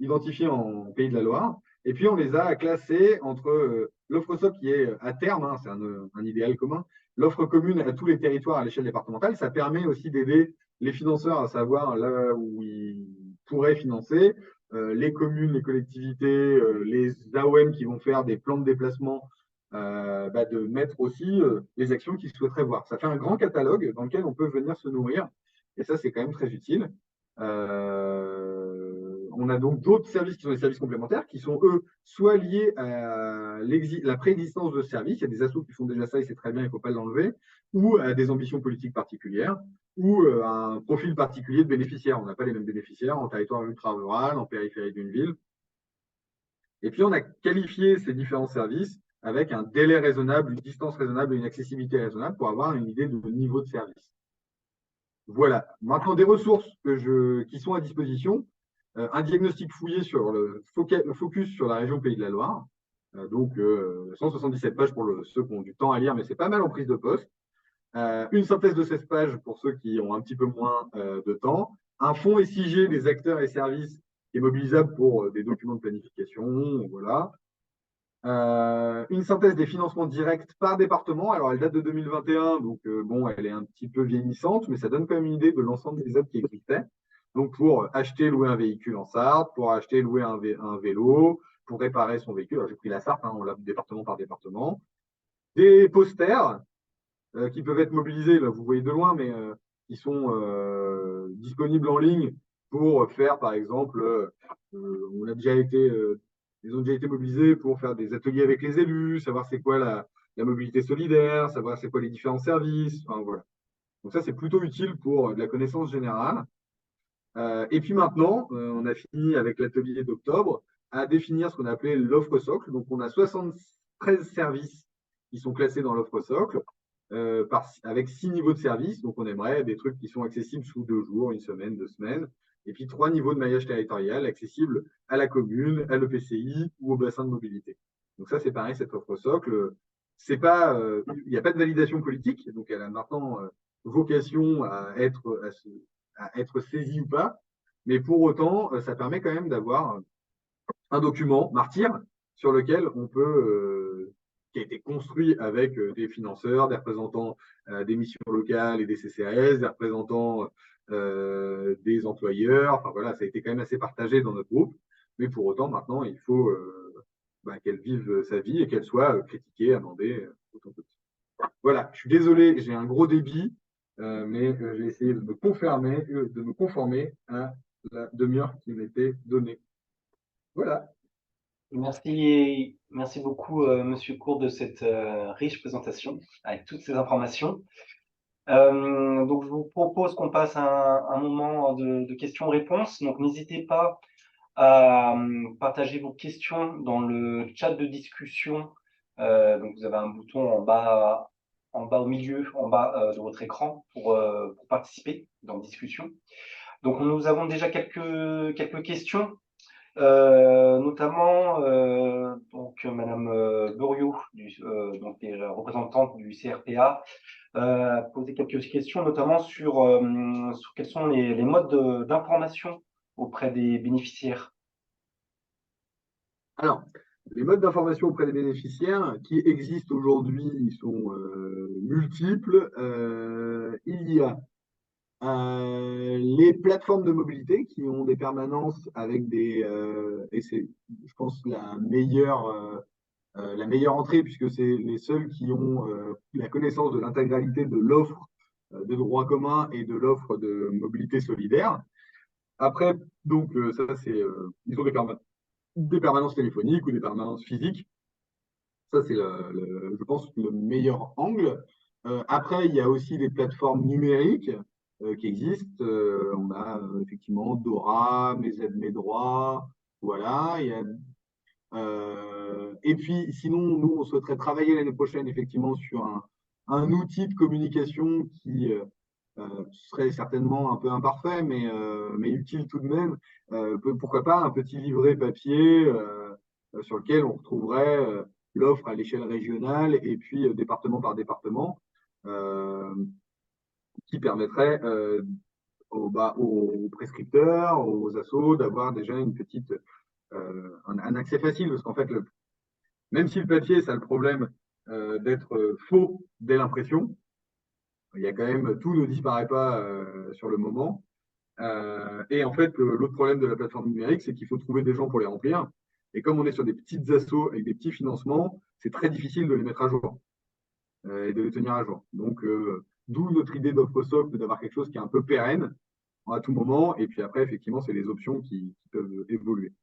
identifiés en Pays de la Loire. Et puis, on les a classés entre l'offre socle qui est à terme, c'est un idéal commun, l'offre commune à tous les territoires à l'échelle départementale. Ça permet aussi d'aider les financeurs à savoir là où ils pourraient financer, les communes, les collectivités, les AOM qui vont faire des plans de déplacement, de mettre aussi les actions qu'ils souhaiteraient voir. Ça fait un grand catalogue dans lequel on peut venir se nourrir. Et ça, c'est quand même très utile. On a donc d'autres services qui sont des services complémentaires, qui sont, eux, soit liés à la préexistence de services. Il y a des assos qui font déjà ça et c'est très bien, il ne faut pas l'enlever, ou à des ambitions politiques particulières, ou à un profil particulier de bénéficiaires. On n'a pas les mêmes bénéficiaires en territoire ultra-rural, en périphérie d'une ville. Et puis, on a qualifié ces différents services avec un délai raisonnable, une distance raisonnable et une accessibilité raisonnable pour avoir une idée de niveau de service. Voilà. Maintenant, des ressources qui sont à disposition. Un diagnostic fouillé sur le focus sur la région Pays de la Loire. Donc, 177 pages pour ceux qui ont du temps à lire, mais c'est pas mal en prise de poste. Une synthèse de 16 pages pour ceux qui ont un petit peu moins de temps. Un fonds SIG des acteurs et services qui est mobilisable pour des documents de planification. Voilà. Une synthèse des financements directs par département. Alors, elle date de 2021, donc elle est un petit peu vieillissante, mais ça donne quand même une idée de l'ensemble des aides qui existaient. Donc, pour acheter, louer un véhicule en Sarthe, pour acheter, louer un vélo, pour réparer son véhicule. Alors, j'ai pris la Sarthe, on l'a département par département. Des posters qui peuvent être mobilisés, là, vous voyez de loin, mais qui sont disponibles en ligne pour faire, par exemple, ils ont déjà été mobilisés pour faire des ateliers avec les élus, savoir c'est quoi la mobilité solidaire, savoir c'est quoi les différents services. Enfin, voilà. Donc ça, c'est plutôt utile pour de la connaissance générale. Et puis maintenant, on a fini avec l'atelier d'octobre à définir ce qu'on a appelé l'offre socle. Donc on a 73 services qui sont classés dans l'offre socle avec 6 niveaux de service. Donc on aimerait des trucs qui sont accessibles sous 2 jours, 1 semaine, 2 semaines. Et puis 3 niveaux de maillage territorial accessibles à la commune, à l'EPCI ou au bassin de mobilité. Donc ça, c'est pareil, cette offre socle. Il n'y a pas de validation politique, donc elle a maintenant vocation à être saisie ou pas. Mais pour autant, ça permet quand même d'avoir un document martyr sur lequel on peut, qui a été construit avec des financeurs, des représentants des missions locales et des CCAS, des représentants des employeurs. Enfin voilà, ça a été quand même assez partagé dans notre groupe. Mais pour autant, maintenant, il faut qu'elle vive sa vie et qu'elle soit critiquée, amendée, autant que possible. Voilà, je suis désolé, j'ai un gros débit, mais j'ai essayé de me conformer à la demi-heure qui m'était donnée. Voilà. Merci beaucoup, Monsieur Cour, de cette riche présentation avec toutes ces informations. Donc, je vous propose qu'on passe à un moment de questions-réponses. Donc, n'hésitez pas à partager vos questions dans le chat de discussion. Donc, vous avez un bouton en bas au milieu, en bas de votre écran pour participer dans la discussion. Donc, nous avons déjà quelques questions. Notamment donc Madame Buriot, donc, représentante du CRPA, poser quelques questions, notamment sur quels sont les modes d'information auprès des bénéficiaires. Alors, les modes d'information auprès des bénéficiaires qui existent aujourd'hui, ils sont multiples. Il y a les plateformes de mobilité qui ont des permanences avec et c'est, je pense, la meilleure entrée, puisque c'est les seuls qui ont la connaissance de l'intégralité de l'offre de droit commun et de l'offre de mobilité solidaire. Après, donc, ils ont des permanences téléphoniques ou des permanences physiques. Ça, c'est, je pense, le meilleur angle. Après, il y a aussi des plateformes numériques qui existent. On a effectivement Dora, Mes aides, mes droits. Voilà. Et puis, sinon, nous, on souhaiterait travailler l'année prochaine, effectivement, sur un outil de communication qui serait certainement un peu imparfait, mais utile tout de même. Pourquoi pas un petit livret papier sur lequel on retrouverait l'offre à l'échelle régionale et puis département par département, euh, qui permettrait aux prescripteurs, aux assos, d'avoir déjà un accès facile, parce qu'en fait, même si le papier, ça a le problème d'être faux dès l'impression, il y a quand même, tout ne disparaît pas sur le moment. Et en fait, l'autre problème de la plateforme numérique, c'est qu'il faut trouver des gens pour les remplir. Et comme on est sur des petites assos avec des petits financements, c'est très difficile de les mettre à jour et de les tenir à jour. Donc, d'où notre idée d'offre socle, d'avoir quelque chose qui est un peu pérenne à tout moment. Et puis après, effectivement, c'est les options qui peuvent évoluer.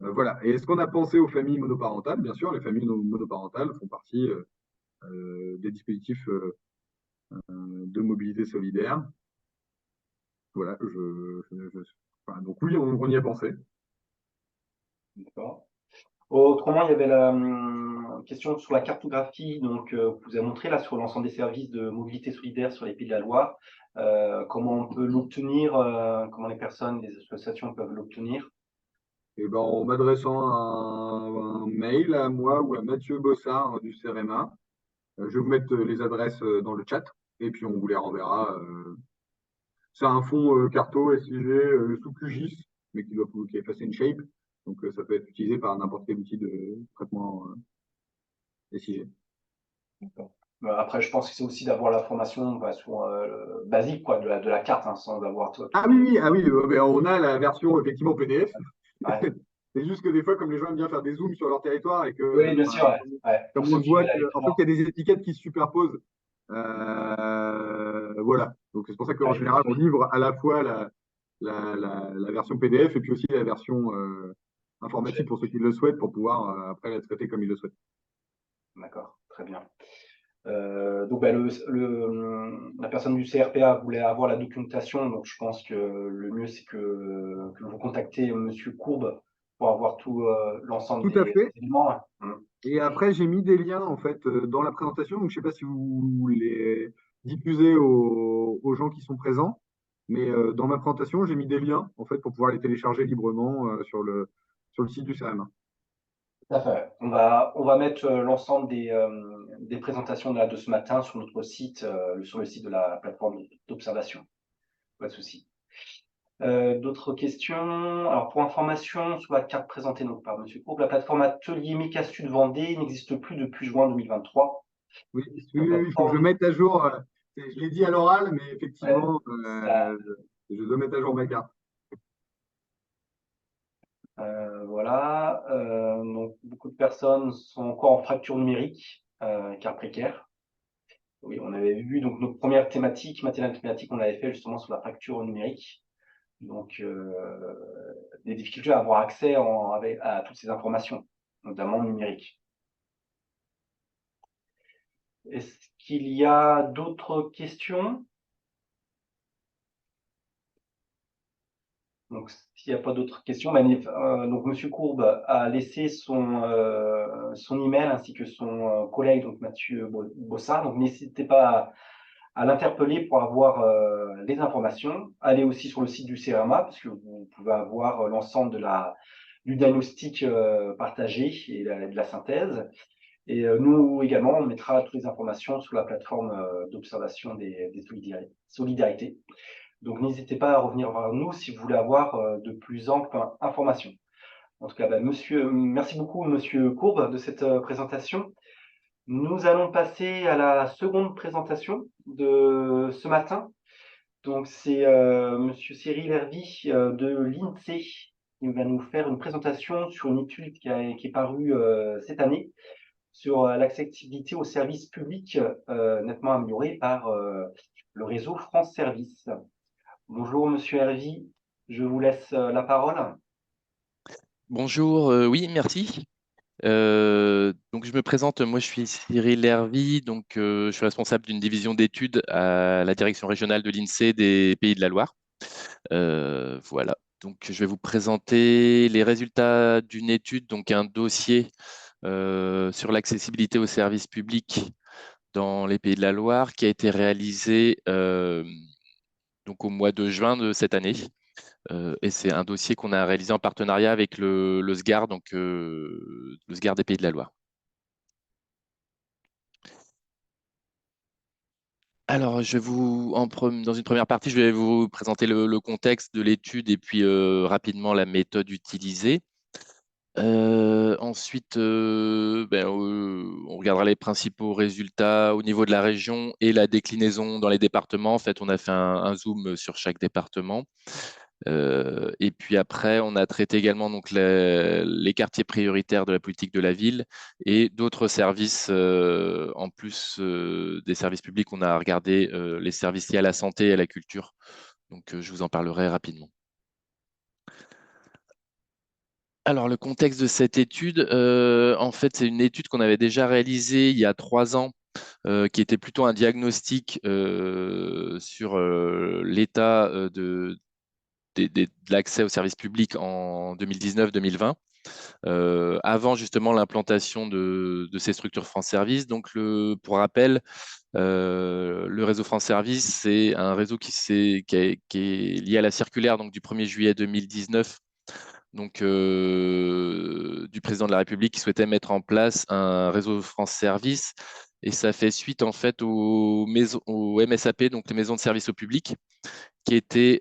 Voilà. Et est-ce qu'on a pensé aux familles monoparentales? Bien sûr, les familles monoparentales font partie des dispositifs de mobilité solidaire. Voilà. Enfin, donc oui, on y a pensé. D'accord. Autrement, il y avait la question sur la cartographie, donc vous avez montré là sur l'ensemble des services de mobilité solidaire sur les Pays de la Loire. Comment on peut l'obtenir, comment les personnes, les associations peuvent l'obtenir. Et ben, en m'adressant un mail à moi ou à Mathieu Bossard du CEREMA, je vais vous mettre les adresses dans le chat et puis on vous les renverra. C'est un fond Carto SIG sous QGIS, mais qui est passé une shape. Donc ça peut être utilisé par n'importe quel outil de traitement SIG. Après, je pense que c'est aussi d'avoir la formation basique quoi, de la carte, hein, sans avoir tout. Ah oui, mais on a la version effectivement PDF. Ouais. C'est juste que des fois, comme les gens aiment bien faire des zooms sur leur territoire et que, Oui, bien sûr. Ouais. comme on le voit, en fait, il y a des étiquettes qui se superposent. Voilà. Donc, c'est pour ça qu'en général, on livre à la fois la version PDF et puis aussi la version informatique pour ceux qui le souhaitent pour pouvoir après la traiter comme ils le souhaitent. D'accord, très bien. Donc, la personne du CRPA voulait avoir la documentation, donc je pense que le mieux, c'est que vous contactez Monsieur Courbe pour avoir tout l'ensemble Tout à des fait. éléments. Et après, j'ai mis des liens en fait dans la présentation. Donc, je ne sais pas si vous les diffusez aux gens qui sont présents, mais dans ma présentation, j'ai mis des liens en fait pour pouvoir les télécharger librement sur le site du CRM. Tout à fait. On va mettre l'ensemble des présentations de ce matin sur notre site, sur le site de la plateforme d'observation. Pas de souci. D'autres questions? Alors, pour information, sur la carte présentée donc, par Monsieur Courbe, la plateforme Atelier Mica Sud Vendée n'existe plus depuis juin 2023. Oui, il faut que je mette à jour. Je l'ai dit à l'oral, mais effectivement, je dois mettre à jour ma carte. Voilà. Donc, beaucoup de personnes sont encore en fracture numérique, car précaire. Oui, on avait vu donc notre première thématique, matinale thématique, on l'avait fait justement sur la fracture numérique. Donc, des difficultés à avoir accès à toutes ces informations, notamment numériques. Est-ce qu'il y a d'autres questions? Donc, s'il n'y a pas d'autres questions, donc Monsieur Courbe a laissé son email ainsi que son collègue, donc Mathieu Bossard. Donc, n'hésitez pas à l'interpeller pour avoir les informations. Allez aussi sur le site du CERAMA, parce que vous pouvez avoir l'ensemble du diagnostic partagé et de la synthèse. Et nous également, on mettra toutes les informations sur la plateforme d'observation des solidarités. Donc n'hésitez pas à revenir vers nous si vous voulez avoir de plus amples informations. En tout cas, merci beaucoup, Monsieur Courbe, de cette présentation. Nous allons passer à la seconde présentation de ce matin. Donc, c'est Monsieur Cyril Hervy de l'INSEE qui va nous faire une présentation sur une étude qui est parue cette année sur l'accessibilité aux services publics nettement améliorée par le réseau France Service. Bonjour, Monsieur Hervy, je vous laisse la parole. Bonjour, oui, merci. Donc je me présente, moi je suis Cyril Hervy, donc je suis responsable d'une division d'études à la direction régionale de l'INSEE des Pays de la Loire. Voilà, donc je vais vous présenter les résultats d'une étude, donc un dossier sur l'accessibilité aux services publics dans les Pays de la Loire qui a été réalisé donc au mois de juin de cette année. Et c'est un dossier qu'on a réalisé en partenariat avec le SGAR, donc le SGAR des Pays de la Loire. Alors, dans une première partie, je vais vous présenter le contexte de l'étude et puis rapidement la méthode utilisée. Ensuite, on regardera les principaux résultats au niveau de la région et la déclinaison dans les départements. En fait, on a fait un zoom sur chaque département. Et puis après, on a traité également donc les quartiers prioritaires de la politique de la ville et d'autres services, en plus des services publics, on a regardé les services liés à la santé et à la culture. Donc, je vous en parlerai rapidement. Alors, le contexte de cette étude, en fait, c'est une étude qu'on avait déjà réalisée il y a 3 ans, qui était plutôt un diagnostic sur l'état de l'accès aux services publics en 2019-2020, avant justement l'implantation de ces structures France Service. Donc, pour rappel, le réseau France Service, c'est un réseau qui est lié à la circulaire donc, du 1er juillet 2019, donc, du président de la République qui souhaitait mettre en place un réseau France Service. Et ça fait suite en fait au MSAP, donc les maisons de service au public, qui étaient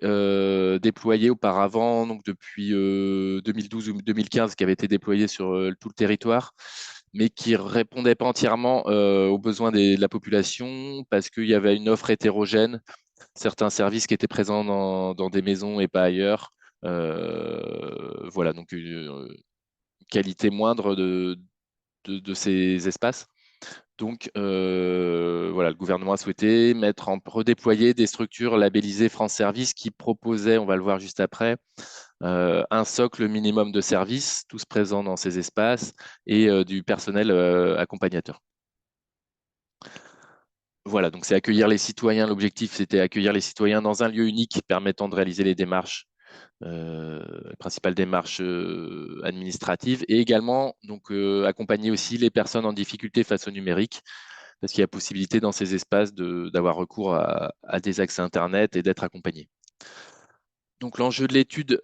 déployées auparavant, donc depuis 2012 ou 2015, qui avaient été déployées sur tout le territoire, mais qui ne répondaient pas entièrement aux besoins de la population parce qu'il y avait une offre hétérogène, certains services qui étaient présents dans des maisons et pas ailleurs. Voilà, donc une qualité moindre de ces espaces. Donc, voilà, le gouvernement a souhaité redéployer des structures labellisées France Service qui proposaient, on va le voir juste après, un socle minimum de services, tous présents dans ces espaces, et du personnel accompagnateur. Voilà, donc c'est accueillir les citoyens. L'objectif, c'était accueillir les citoyens dans un lieu unique permettant de réaliser les démarches, les principales démarches administratives, et également donc, accompagner aussi les personnes en difficulté face au numérique, parce qu'il y a possibilité dans ces espaces d'avoir recours à des accès Internet et d'être accompagné. Donc l'enjeu de l'étude,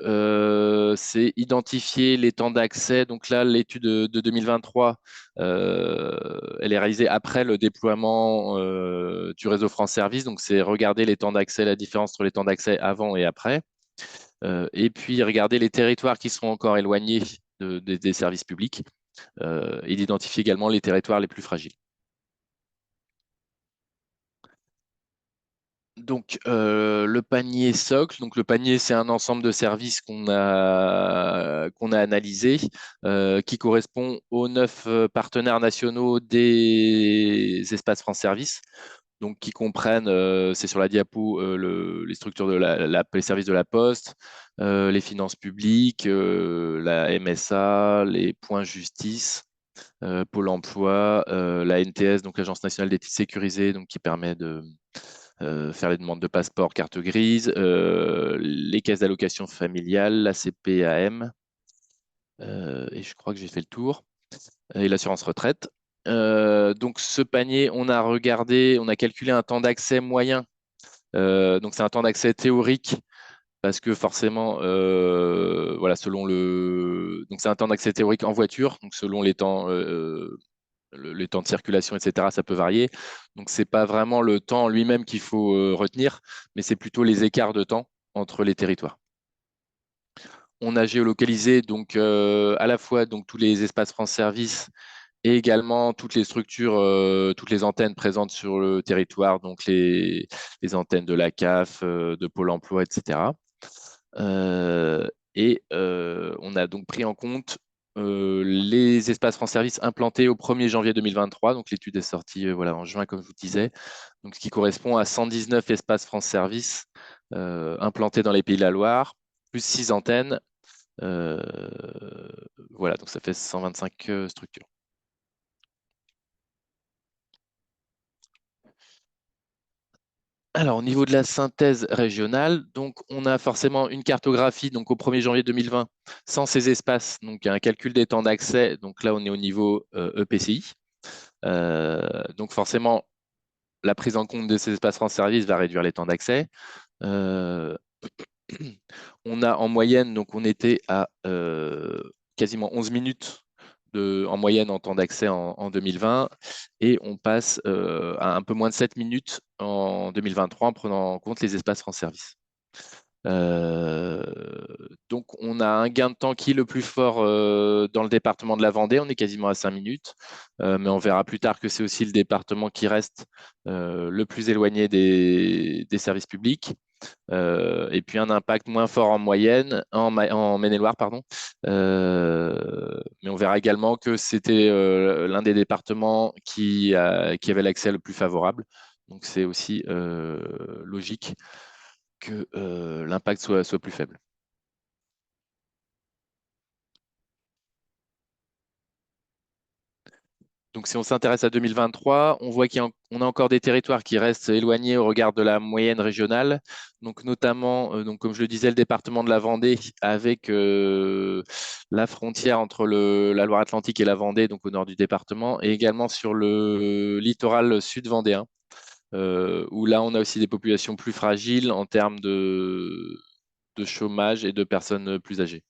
c'est identifier les temps d'accès. Donc là, l'étude de 2023, elle est réalisée après le déploiement du réseau France Service. Donc c'est regarder les temps d'accès, la différence entre les temps d'accès avant et après. Et puis regarder les territoires qui sont encore éloignés des services publics, et d'identifier également les territoires les plus fragiles. Donc, le panier socle. Donc, le panier, c'est un ensemble de services qu'on a analysé, qui correspond aux 9 partenaires nationaux des espaces France Service. Donc, qui comprennent, c'est sur la diapo, les structures les services de la Poste, les finances publiques, la MSA, les points justice, Pôle emploi, la NTS, donc l'Agence nationale des titres sécurisés, donc qui permet de faire les demandes de passeport, carte grise, les caisses d'allocation familiale, la CPAM, et je crois que j'ai fait le tour, et l'assurance retraite. Donc ce panier, on a calculé un temps d'accès moyen. Donc c'est un temps d'accès théorique, parce que forcément, voilà, donc c'est un temps d'accès théorique en voiture, donc selon les temps les temps de circulation, etc., ça peut varier. Donc, ce n'est pas vraiment le temps lui-même qu'il faut retenir, mais c'est plutôt les écarts de temps entre les territoires. On a géolocalisé donc, à la fois donc, tous les espaces France Service et également toutes les structures, toutes les antennes présentes sur le territoire, donc les antennes de la CAF, de Pôle emploi, etc. On a donc pris en compte les espaces France Service implantés au 1er janvier 2023. Donc l'étude est sortie voilà, en juin, comme je vous disais, donc, ce qui correspond à 119 espaces France Service implantés dans les Pays de la Loire, plus 6 antennes. Voilà, donc ça fait 125 structures. Alors, au niveau de la synthèse régionale, donc on a forcément une cartographie donc au 1er janvier 2020 sans ces espaces, donc un calcul des temps d'accès. Donc là, on est au niveau EPCI. Donc forcément, la prise en compte de ces espaces France Service va réduire les temps d'accès. On a en moyenne, donc on était à quasiment 11 minutes en moyenne en temps d'accès en 2020 et on passe à un peu moins de 7 minutes en 2023 en prenant en compte les espaces France Service. Donc on a un gain de temps qui est le plus fort dans le département de la Vendée, on est quasiment à 5 minutes, mais on verra plus tard que c'est aussi le département qui reste le plus éloigné des services publics. Et puis un impact moins fort en moyenne, en Maine-et-Loire, pardon. Mais on verra également que c'était l'un des départements qui avait l'accès le plus favorable. Donc c'est aussi logique que l'impact soit plus faible. Donc, si on s'intéresse à 2023, on voit qu'on a encore des territoires qui restent éloignés au regard de la moyenne régionale. Donc, notamment, donc, comme je le disais, le département de la Vendée avec la frontière entre la Loire-Atlantique et la Vendée, donc au nord du département, et également sur le littoral sud vendéen, où là, on a aussi des populations plus fragiles en termes de chômage et de personnes plus âgées.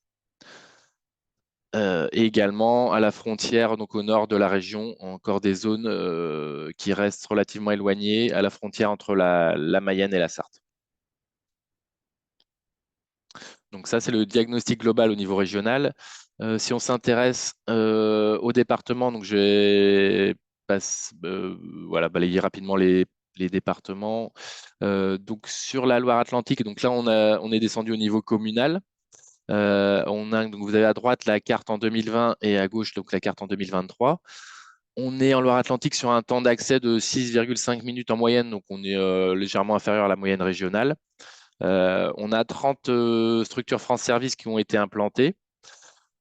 Et également à la frontière, donc au nord de la région, encore des zones qui restent relativement éloignées, à la frontière entre la Mayenne et la Sarthe. Donc ça, c'est le diagnostic global au niveau régional. Si on s'intéresse au département, donc je vais voilà, balayer rapidement les départements. Donc sur la Loire-Atlantique, donc là, on est descendu au niveau communal. Donc vous avez à droite la carte en 2020 et à gauche donc la carte en 2023. On est en Loire-Atlantique sur un temps d'accès de 6,5 minutes en moyenne, donc on est légèrement inférieur à la moyenne régionale. On a 30 structures France Service qui ont été implantées.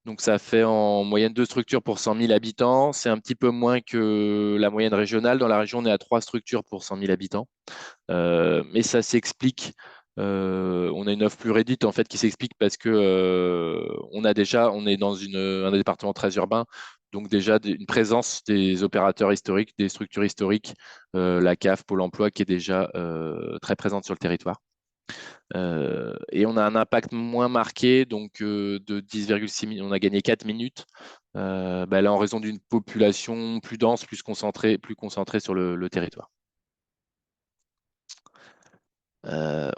Donc ça fait en moyenne 2 structures pour 100 000 habitants. C'est un petit peu moins que la moyenne régionale. Dans la région, on est à 3 structures pour 100 000 habitants. Mais ça s'explique. On a une offre plus réduite en fait qui s'explique parce que on est dans un département très urbain, donc déjà une présence des opérateurs historiques, des structures historiques, la CAF, Pôle emploi qui est déjà très présente sur le territoire. Et on a un impact moins marqué, donc de 10,6 minutes, on a gagné 4 minutes. Là, en raison d'une population plus dense, plus concentrée sur le territoire.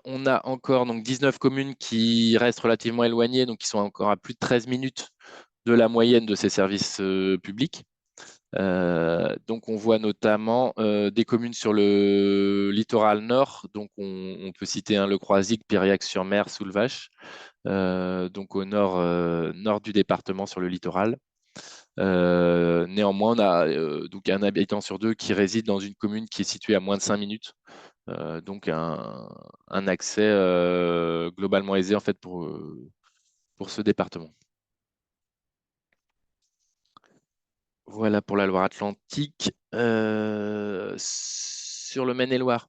On a encore donc 19 communes qui restent relativement éloignées, donc qui sont encore à plus de 13 minutes de la moyenne de ces services publics. Donc on voit notamment des communes sur le littoral nord, donc on peut citer Le Croisic, Piriac-sur-Mer, Soulvache, donc au nord du département sur le littoral. Néanmoins, on a donc un habitant sur 2 qui réside dans une commune qui est située à moins de 5 minutes. Donc un accès globalement aisé en fait pour ce département. Voilà pour la Loire-Atlantique. Sur le Maine-et-Loire.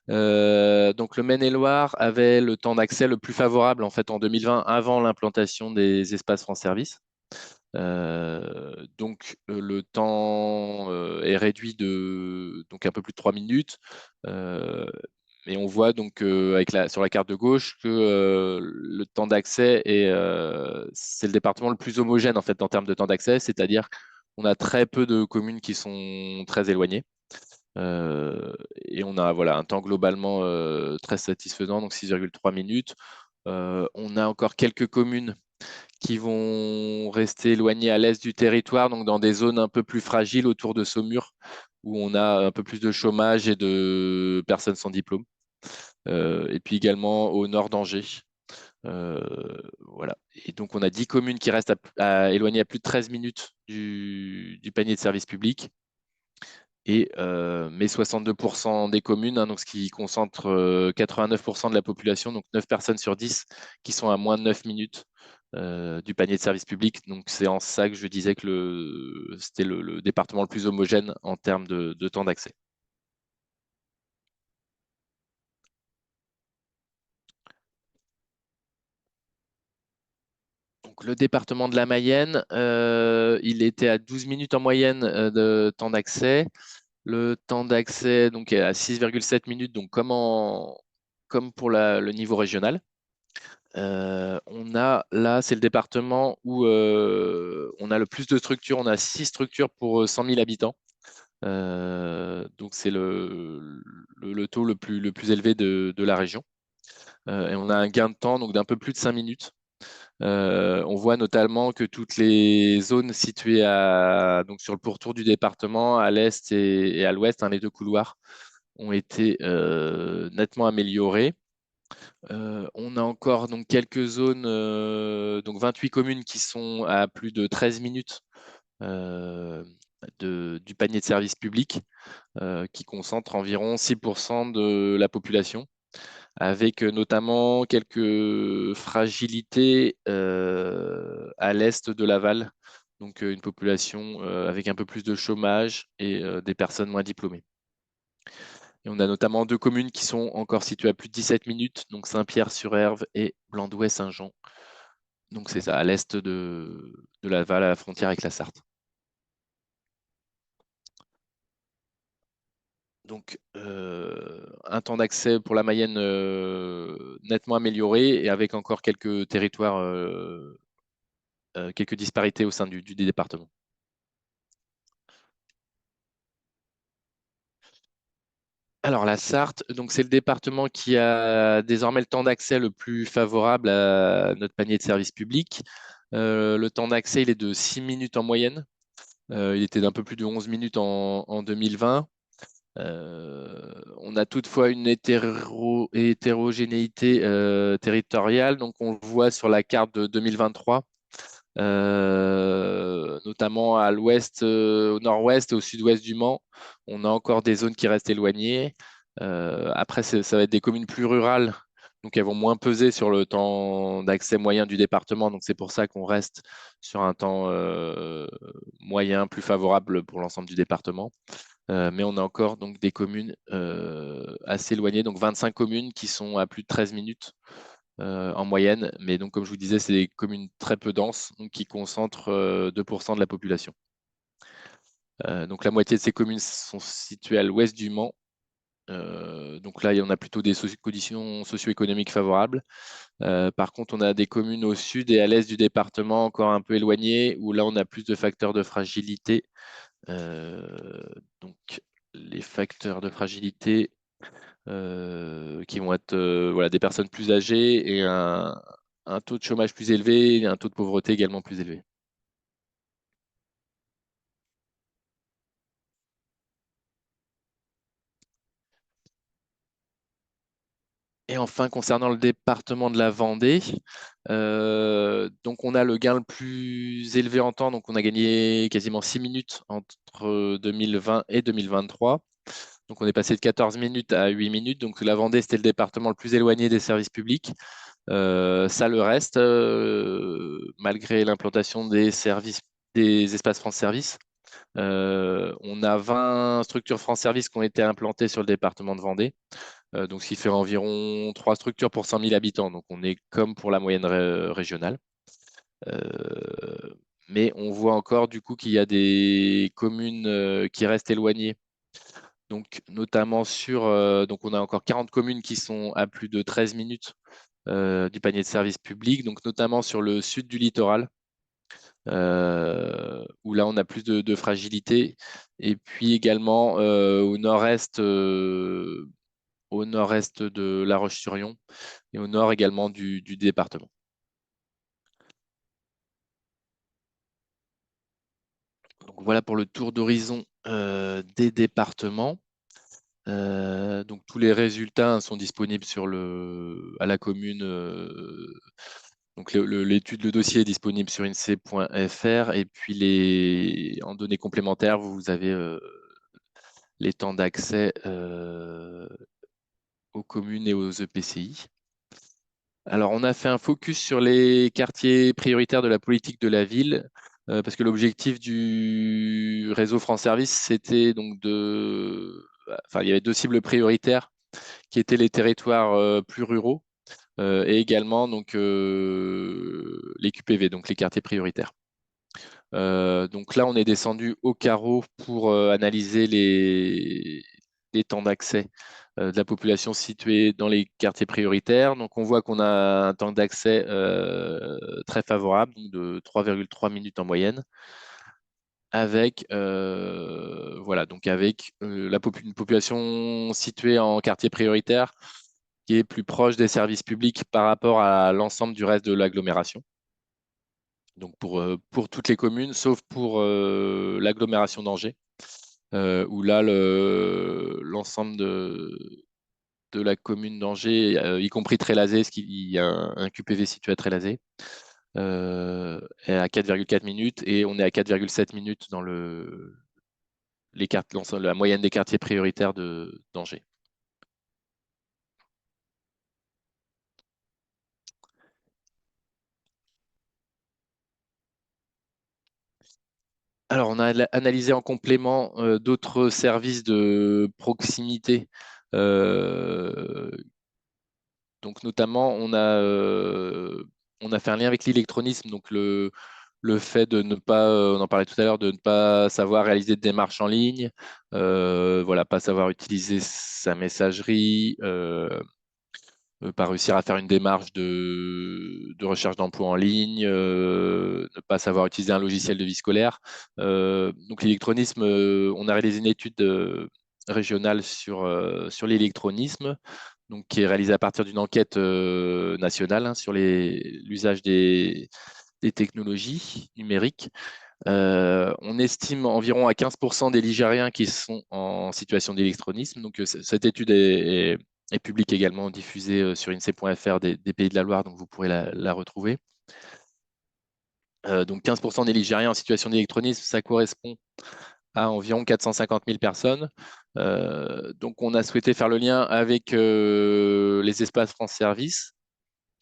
Donc le Maine-et-Loire avait le temps d'accès le plus favorable en fait en 2020 avant l'implantation des espaces France Service. Donc le temps est réduit de donc un peu plus de 3 minutes. Et on voit donc sur la carte de gauche que le temps d'accès c'est le département le plus homogène en fait en termes de temps d'accès, c'est-à-dire on a très peu de communes qui sont très éloignées. Et on a voilà, un temps globalement très satisfaisant, donc 6,3 minutes. On a encore quelques communes qui vont rester éloignées à l'est du territoire, donc dans des zones un peu plus fragiles autour de Saumur, où on a un peu plus de chômage et de personnes sans diplôme. Et puis également au nord d'Angers. Voilà. Et donc on a 10 communes qui restent éloignées à plus de 13 minutes du panier de service public. Mais 62% des communes, hein, donc ce qui concentre 89% de la population, donc 9 personnes sur 10 qui sont à moins de 9 minutes du panier de service public. Donc c'est en ça que je disais que c'était le département le plus homogène en termes de temps d'accès. Donc, le département de la Mayenne, il était à 12 minutes en moyenne de temps d'accès. Le temps d'accès donc, est à 6,7 minutes, donc comme pour le niveau régional. On a là, c'est le département où on a le plus de structures. On a 6 structures pour 100 000 habitants. Donc c'est le taux le plus élevé de la région. Et on a un gain de temps donc d'un peu plus de 5 minutes. On voit notamment que toutes les zones situées donc sur le pourtour du département, à l'est et à l'ouest, hein, les 2 couloirs, ont été nettement améliorées. On a encore donc, quelques zones, donc 28 communes qui sont à plus de 13 minutes du panier de service public, qui concentre environ 6% de la population, avec notamment quelques fragilités à l'est de Laval, donc une population avec un peu plus de chômage et des personnes moins diplômées. Et on a notamment 2 communes qui sont encore situées à plus de 17 minutes, donc Saint-Pierre-sur-Herve et Blandouet-Saint-Jean. Donc c'est ça, à l'est de Laval, à la frontière avec la Sarthe. Donc un temps d'accès pour la Mayenne nettement amélioré et avec encore quelques territoires, quelques disparités au sein du département. Alors la Sarthe, donc c'est le département qui a désormais le temps d'accès le plus favorable à notre panier de services publics. Le temps d'accès, il est de 6 minutes en moyenne. Il était d'un peu plus de 11 minutes en 2020. On a toutefois une hétérogénéité territoriale. Donc on le voit sur la carte de 2023. Notamment à l'ouest, au nord-ouest et au sud-ouest du Mans. On a encore des zones qui restent éloignées. Après, ça va être des communes plus rurales, donc elles vont moins peser sur le temps d'accès moyen du département. Donc c'est pour ça qu'on reste sur un temps moyen plus favorable pour l'ensemble du département. Mais on a encore donc, des communes assez éloignées, donc 25 communes qui sont à plus de 13 minutes en moyenne. Mais donc, comme je vous disais, c'est des communes très peu denses, donc qui concentrent 2% de la population. Donc la moitié de ces communes sont situées à l'ouest du Mans. Donc là, on a plutôt des conditions socio-économiques favorables. Par contre, on a des communes au sud et à l'est du département, encore un peu éloignées, où là, on a plus de facteurs de fragilité. Donc les facteurs de fragilité qui vont être voilà, des personnes plus âgées et un taux de chômage plus élevé et un taux de pauvreté également plus élevé. Et enfin, concernant le département de la Vendée, donc on a le gain le plus élevé en temps, donc on a gagné quasiment 6 minutes entre 2020 et 2023. Donc on est passé de 14 minutes à 8 minutes. Donc la Vendée, c'était le département le plus éloigné des services publics. Ça le reste, malgré l'implantation des espaces France Service. On a 20 structures France Service qui ont été implantées sur le département de Vendée. Donc ce qui fait environ 3 structures pour 100 000 habitants. Donc on est comme pour la moyenne régionale. Mais on voit encore du coup qu'il y a des communes qui restent éloignées. Donc notamment donc on a encore 40 communes qui sont à plus de 13 minutes du panier de service public, donc notamment sur le sud du littoral. où là, on a plus de fragilité. Et puis également au nord-est de La Roche-sur-Yon et au nord également du département. Donc voilà pour le tour d'horizon des départements. Donc tous les résultats sont disponibles à la commune. Donc le dossier est disponible sur INSEE.fr et puis en données complémentaires, vous avez les temps d'accès aux communes et aux EPCI. Alors, on a fait un focus sur les quartiers prioritaires de la politique de la ville, parce que l'objectif du réseau France Service, c'était donc Enfin, il y avait 2 cibles prioritaires qui étaient les territoires plus ruraux et également donc, les QPV, donc les quartiers prioritaires. Donc là, on est descendu au carreau pour analyser les temps d'accès de la population située dans les quartiers prioritaires. Donc on voit qu'on a un temps d'accès très favorable, donc de 3,3 minutes en moyenne, avec une population située en quartier prioritaire qui est plus proche des services publics par rapport à l'ensemble du reste de l'agglomération. Donc pour toutes les communes, sauf pour l'agglomération d'Angers, où là, l'ensemble de la commune d'Angers, y compris Trélazé, parce qu'il y a un QPV situé à Trélazé, est à 4,4 minutes et on est à 4,7 minutes dans la moyenne des quartiers prioritaires d'Angers. Alors, on a analysé en complément d'autres services de proximité. Donc, notamment, on a fait un lien avec l'électronisme. Donc, le fait de ne pas, on en parlait tout à l'heure, de ne pas savoir réaliser de démarches en ligne, voilà, pas savoir utiliser sa messagerie, pas réussir à faire une démarche de recherche d'emploi en ligne, ne pas savoir utiliser un logiciel de vie scolaire. Donc l'électronisme, on a réalisé une étude régionale sur l'électronisme, donc qui est réalisée à partir d'une enquête nationale, hein, sur l'usage des technologies numériques. On estime environ à 15% des Ligériens qui sont en situation d'électronisme. Donc, cette étude est publique également, diffusée sur INSEE.fr des Pays de la Loire, donc vous pourrez la retrouver. Donc, 15% des Ligériens en situation d'électronisme, ça correspond à environ 450 000 personnes. Donc, on a souhaité faire le lien avec les espaces France Service,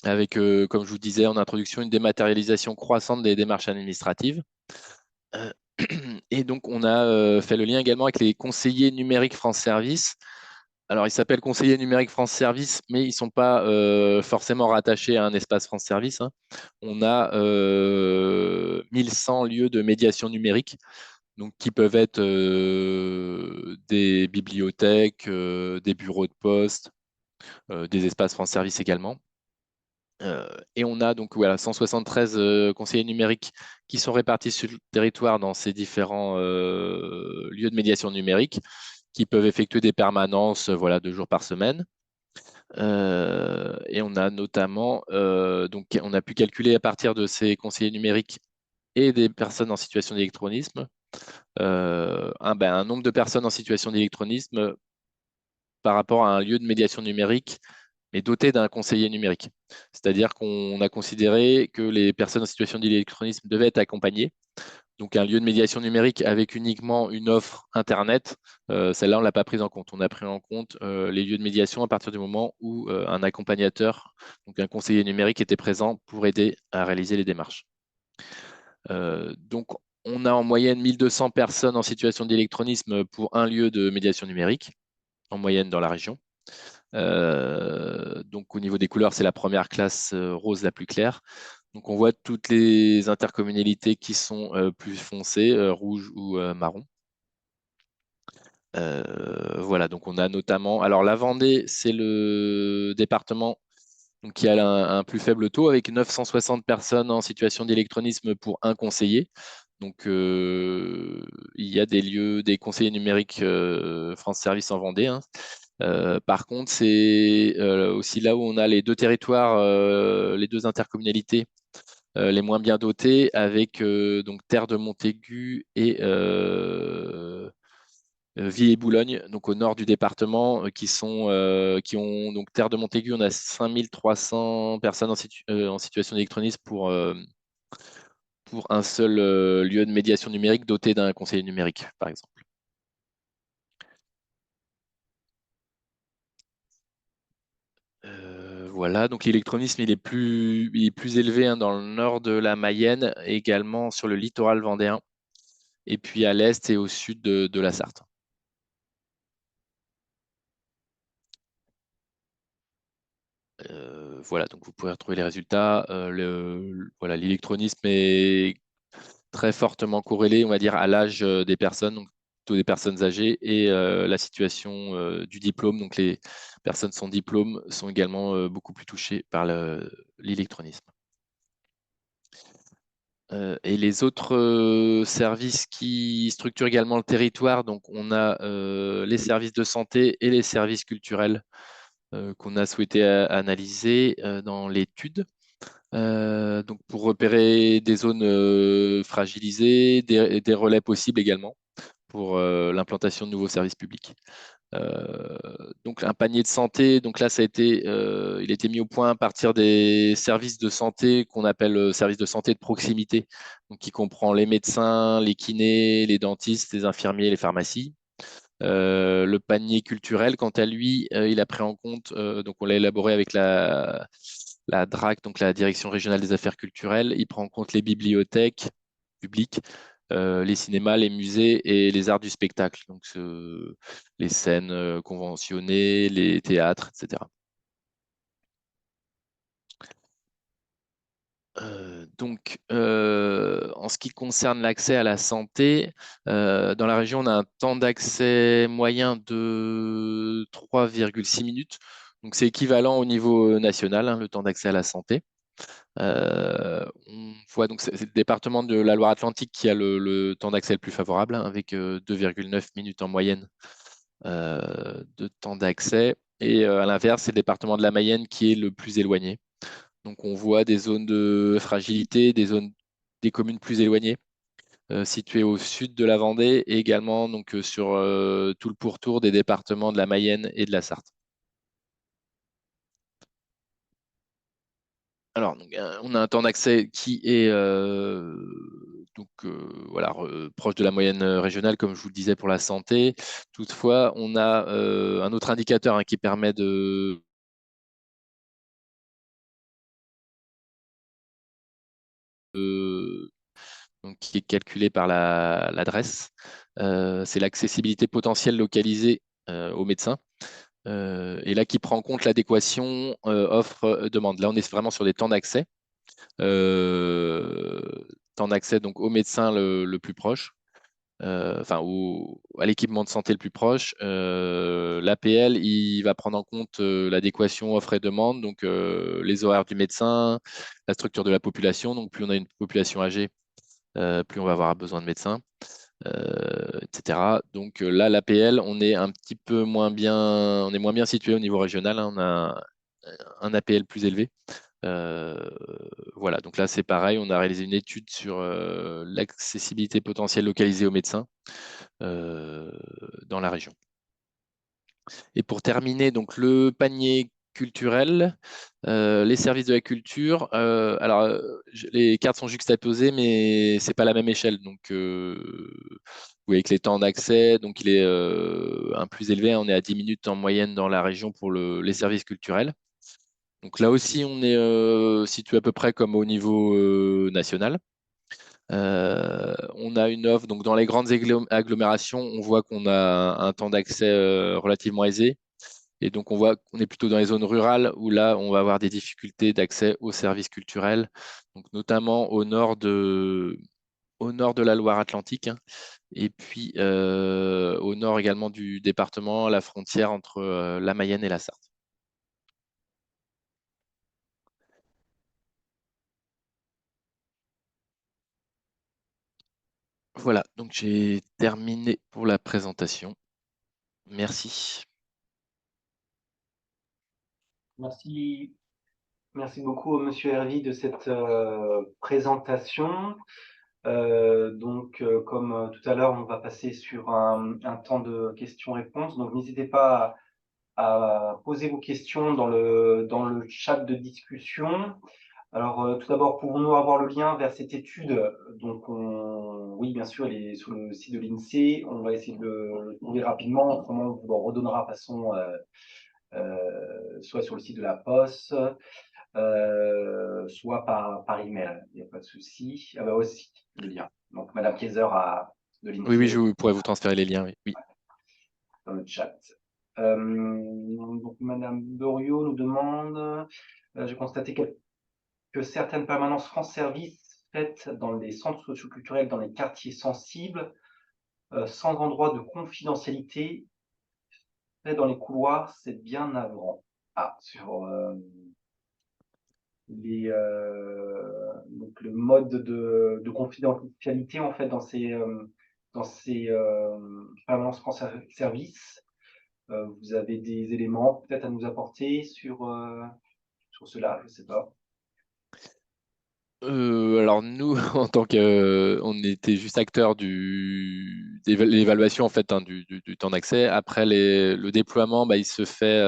avec, comme je vous disais en introduction, une dématérialisation croissante des démarches administratives. Et donc, on a fait le lien également avec les conseillers numériques France Service. Alors, ils s'appellent conseillers numériques France Service, mais ils ne sont pas forcément rattachés à un espace France Service, hein. On a 1100 lieux de médiation numérique, donc, qui peuvent être des bibliothèques, des bureaux de poste, des espaces France Service également. Et on a donc voilà, 173 conseillers numériques qui sont répartis sur le territoire dans ces différents lieux de médiation numérique, qui peuvent effectuer des permanences, voilà, 2 jours par semaine. Et on a notamment, donc on a pu calculer à partir de ces conseillers numériques et des personnes en situation d'électronisme, un nombre de personnes en situation d'électronisme par rapport à un lieu de médiation numérique, mais doté d'un conseiller numérique. C'est-à-dire qu'on a considéré que les personnes en situation d'électronisme devaient être accompagnées. Donc, un lieu de médiation numérique avec uniquement une offre Internet, celle-là, on ne l'a pas prise en compte. On a pris en compte les lieux de médiation à partir du moment où un accompagnateur, donc un conseiller numérique, était présent pour aider à réaliser les démarches. Donc, on a en moyenne 1200 personnes en situation d'électronisme pour un lieu de médiation numérique, en moyenne dans la région. Donc au niveau des couleurs, c'est la première classe rose la plus claire. Donc on voit toutes les intercommunalités qui sont plus foncées, rouge ou marron. Voilà, donc on a notamment. Alors la Vendée, c'est le département donc qui a un plus faible taux, avec 960 personnes en situation d'électronisme pour un conseiller. Donc, il y a des conseillers numériques France Service en Vendée, hein. Par contre, c'est aussi là où on a les deux territoires, les deux intercommunalités les moins bien dotées, avec donc Terre de Montaigu et Villers-Boulogne, donc au nord du département, qui ont donc Terre de Montaigu, on a 5300 personnes en situation d'électronisme pour un seul lieu de médiation numérique doté d'un conseiller numérique, par exemple. Voilà, donc l'électronisme il est plus élevé hein, dans le nord de la Mayenne, et également sur le littoral vendéen, et puis à l'est et au sud de la Sarthe. Voilà, donc vous pouvez retrouver les résultats. Voilà, l'électronisme est très fortement corrélé, on va dire, à l'âge des personnes, donc plutôt des personnes âgées, et la situation du diplôme. Donc les personnes sans diplôme sont également beaucoup plus touchées par l'électronisme. Et les autres services qui structurent également le territoire, donc on a les services de santé et les services culturels qu'on a souhaité analyser dans l'étude. Donc pour repérer des zones fragilisées, des relais possibles également pour l'implantation de nouveaux services publics. Donc un panier de santé, donc là il a été mis au point à partir des services de santé qu'on appelle services de santé de proximité, donc qui comprend les médecins, les kinés, les dentistes, les infirmiers, les pharmacies. Le panier culturel, quant à lui, il a pris en compte, donc on l'a élaboré avec la DRAC, donc la Direction régionale des affaires culturelles. Il prend en compte les bibliothèques publiques, les cinémas, les musées et les arts du spectacle, donc les scènes conventionnées, les théâtres, etc. En ce qui concerne l'accès à la santé, dans la région, on a un temps d'accès moyen de 3,6 minutes. Donc, c'est équivalent au niveau national, hein, le temps d'accès à la santé. On voit donc c'est le département de la Loire-Atlantique qui a le temps d'accès le plus favorable, hein, avec 2,9 minutes en moyenne de temps d'accès. Et à l'inverse, c'est le département de la Mayenne qui est le plus éloigné. Donc on voit des zones de fragilité, des communes plus éloignées, situées au sud de la Vendée, et également donc, sur tout le pourtour des départements de la Mayenne et de la Sarthe. Alors, donc, on a un temps d'accès qui est voilà, proche de la moyenne régionale, comme je vous le disais pour la santé. Toutefois, on a un autre indicateur hein, qui permet donc, qui est calculé par l'adresse. C'est l'accessibilité potentielle localisée aux médecins. Et là, qui prend en compte l'adéquation offre-demande. Là, on est vraiment sur des temps d'accès. Temps d'accès donc au médecin le plus proche, enfin à l'équipement de santé le plus proche. L'APL, il va prendre en compte l'adéquation offre et demande, donc les horaires du médecin, la structure de la population. Donc plus on a une population âgée, plus on va avoir besoin de médecins, etc. Donc là, l'APL, on est un petit peu moins bien, on est moins bien situé au niveau régional, hein. On a un APL plus élevé. Voilà, donc là c'est pareil, on a réalisé une étude sur l'accessibilité potentielle localisée aux médecins dans la région. Et pour terminer, donc le panier culturel, les services de la culture. Alors, les cartes sont juxtaposées, mais c'est pas la même échelle. Donc, vous voyez que les temps d'accès, donc il est un plus élevé. On est à 10 minutes en moyenne dans la région pour les services culturels. Donc là aussi, on est situé à peu près comme au niveau national. On a une offre, donc dans les grandes agglomérations, on voit qu'on a un temps d'accès relativement aisé. Et donc, on voit qu'on est plutôt dans les zones rurales où là, on va avoir des difficultés d'accès aux services culturels, donc notamment au nord de la Loire-Atlantique, hein, et puis au nord également du département, la frontière entre la Mayenne et la Sarthe. Voilà, donc j'ai terminé pour la présentation. Merci. Merci, merci beaucoup, Monsieur Hervy, de cette présentation. Comme tout à l'heure, on va passer sur un temps de questions-réponses. Donc, n'hésitez pas à poser vos questions dans le chat de discussion. Alors, tout d'abord, pouvons-nous avoir le lien vers cette étude? Donc, oui, bien sûr, elle est sur le site de l'INSEE. On va essayer de le trouver rapidement. Autrement, on vous le redonnera de façon soit sur le site de la Poste, soit par email. Il n'y a pas de souci. Ah bah aussi, le lien. Donc, Madame Kaiser de Oui, oui, l'INSEE je pourrais vous transférer les liens. Oui. Oui. dans le chat. Donc, Madame Doriot nous demande, j'ai constaté que certaines permanences France Service faites dans les centres socioculturels, dans les quartiers sensibles, sans endroit de confidentialité, fait dans les couloirs, c'est bien navrant. Ah, sur donc le mode de confidentialité en fait dans ces permanences France Service. Vous avez des éléments peut-être à nous apporter sur cela, je ne sais pas. Alors nous, en tant que, on était juste acteur de l'évaluation en fait hein, du temps d'accès. Après le déploiement, bah, il se fait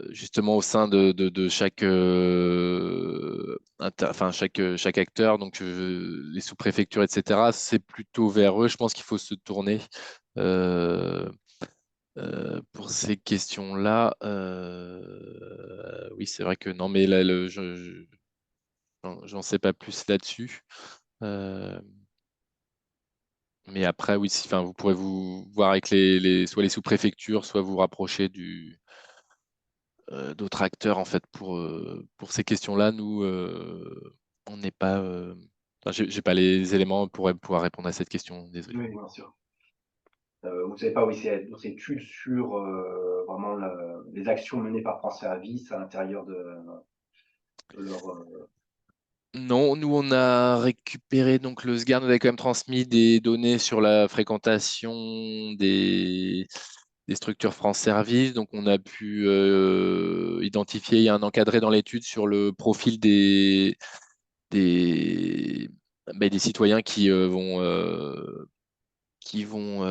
justement au sein de chaque, enfin chaque acteur, donc les sous-préfectures, etc. C'est plutôt vers eux. Je pense qu'il faut se tourner. Euh, pour ces questions-là, oui, c'est vrai que non, mais là, j'en sais pas plus là-dessus. Euh, mais après, oui, enfin, vous pourrez vous voir avec soit les sous-préfectures, soit vous rapprocher d'autres acteurs en fait pour ces questions-là. Nous, on n'est pas. Enfin, j'ai pas les éléments pour pouvoir répondre à cette question. Désolé. Oui, bien sûr. Vous ne savez pas, oui, c'est une étude sur vraiment les actions menées par France Service à l'intérieur de leur. Non, nous on a récupéré donc le SGAR nous avait quand même transmis des données sur la fréquentation des structures France Service. Donc on a pu identifier, il y a un encadré dans l'étude sur le profil des, des citoyens qui vont qui vont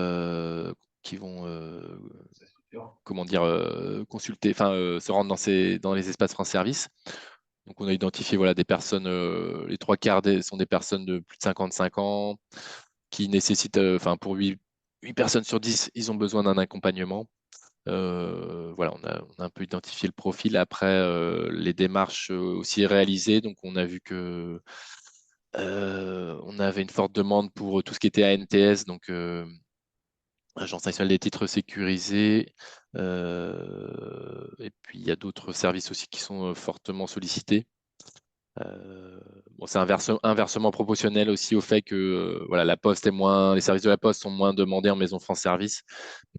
comment dire consulter, enfin se rendre dans les espaces France Service. Donc on a identifié voilà, des personnes, les trois quarts sont des personnes de plus de 55 ans qui nécessitent, enfin pour 8 personnes sur 10, ils ont besoin d'un accompagnement. Voilà, on a un peu identifié le profil. Après, les démarches aussi réalisées. Donc on a vu que on avait une forte demande pour tout ce qui était ANTS, donc Agence nationale des titres sécurisés. Et puis il y a d'autres services aussi qui sont fortement sollicités. Bon, c'est inversement proportionnel aussi au fait que voilà, les services de la Poste sont moins demandés en maison France Service,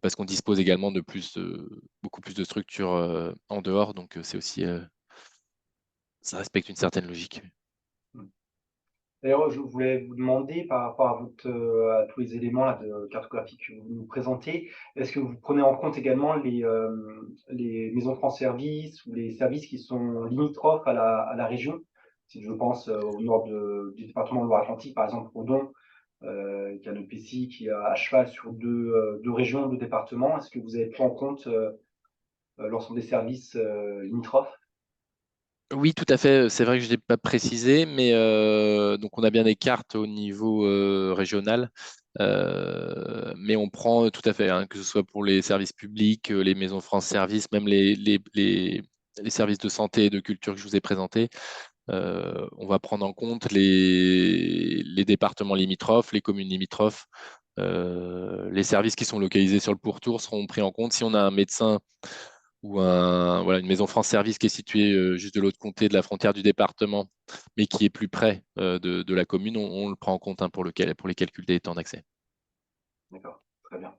parce qu'on dispose également de beaucoup plus de structures en dehors, donc c'est aussi ça respecte une certaine logique. D'ailleurs, je voulais vous demander par rapport à tous les éléments là, de cartographie que vous nous présentez, est-ce que vous prenez en compte également les maisons France Service ou les services qui sont limitrophes à la région? Si je pense au nord du département de Loire-Atlantique, par exemple, au Don, qui est un EPCI qui est à cheval sur deux régions, deux départements, est-ce que vous avez pris en compte l'ensemble des services limitrophes? Oui, tout à fait. C'est vrai que je ne l'ai pas précisé, mais donc on a bien des cartes au niveau régional, mais on prend tout à fait, hein, que ce soit pour les services publics, les maisons France Service, même les services de santé et de culture que je vous ai présentés. On va prendre en compte les départements limitrophes, les communes limitrophes. Les services qui sont localisés sur le pourtour seront pris en compte. Si on a un médecin ou voilà, une maison France Service qui est située juste de l'autre côté de la frontière du département, mais qui est plus près de la commune, on le prend en compte hein, pour les calculs des temps d'accès. D'accord, très bien.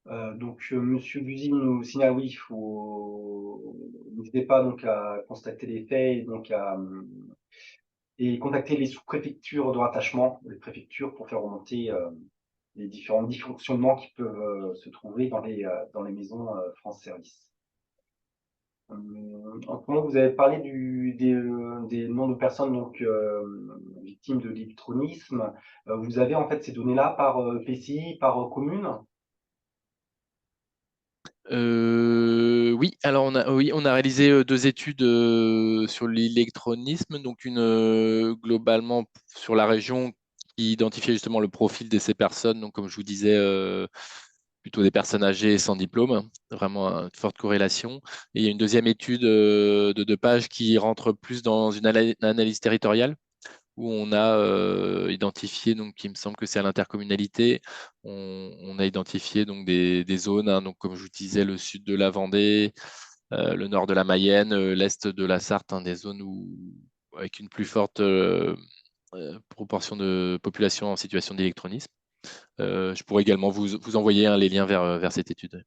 Monsieur Buzy nous signale, oui, n'hésitez pas donc à constater les faits et donc et contacter les sous-préfectures de rattachement, les préfectures, pour faire remonter les différents dysfonctionnements qui peuvent se trouver dans les maisons France Service. En ce moment, vous avez parlé des noms de personnes donc, victimes de l'électronisme. Vous avez en fait ces données-là par PCI, par commune? Oui, alors on a réalisé 2 études sur l'électronisme, donc une globalement sur la région qui identifiait justement le profil de ces personnes, donc comme je vous disais, plutôt des personnes âgées sans diplôme, vraiment une forte corrélation. Et il y a une deuxième étude de 2 pages qui rentre plus dans une analyse territoriale, où on a identifié, donc il me semble que c'est à l'intercommunalité, on a identifié donc des zones, hein, donc comme je vous disais, le sud de la Vendée, le nord de la Mayenne, l'est de la Sarthe, hein, des zones avec une plus forte proportion de population en situation d'électronisme. Je pourrais également vous envoyer, hein, les liens vers cette étude.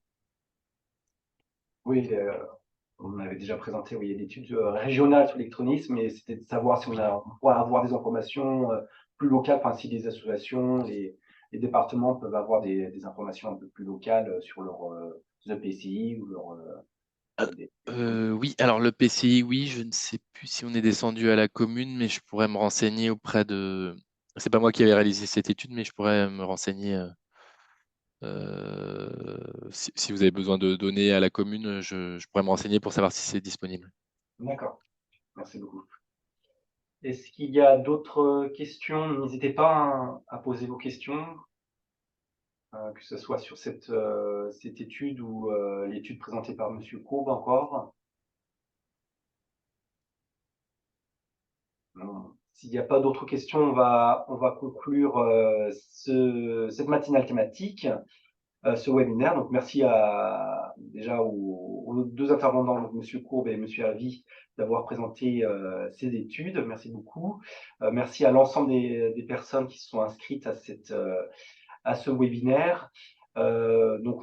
Oui, on avait déjà présenté, oui, l'étude régionale sur l'électronisme, mais c'était de savoir si on pourrait avoir des informations plus locales, enfin si les associations, les départements peuvent avoir des informations un peu plus locales sur leurs EPCI ou Oui, alors le PCI, oui, je ne sais plus si on est descendu à la commune, mais je pourrais me renseigner auprès de. C'est pas moi qui avais réalisé cette étude, mais je pourrais me renseigner. Si vous avez besoin de données à la commune, je pourrais me renseigner pour savoir si c'est disponible. D'accord, merci beaucoup. Est-ce qu'il y a d'autres questions? N'hésitez pas à poser vos questions, que ce soit sur cette étude ou l'étude présentée par Monsieur Courbe encore. S'il n'y a pas d'autres questions, on va conclure cette matinale thématique, ce webinaire. Donc, merci déjà aux 2 intervenants, donc Monsieur Courbe et Monsieur Hervy, d'avoir présenté ces études. Merci beaucoup. Merci à l'ensemble des personnes qui se sont inscrites à ce webinaire. Donc,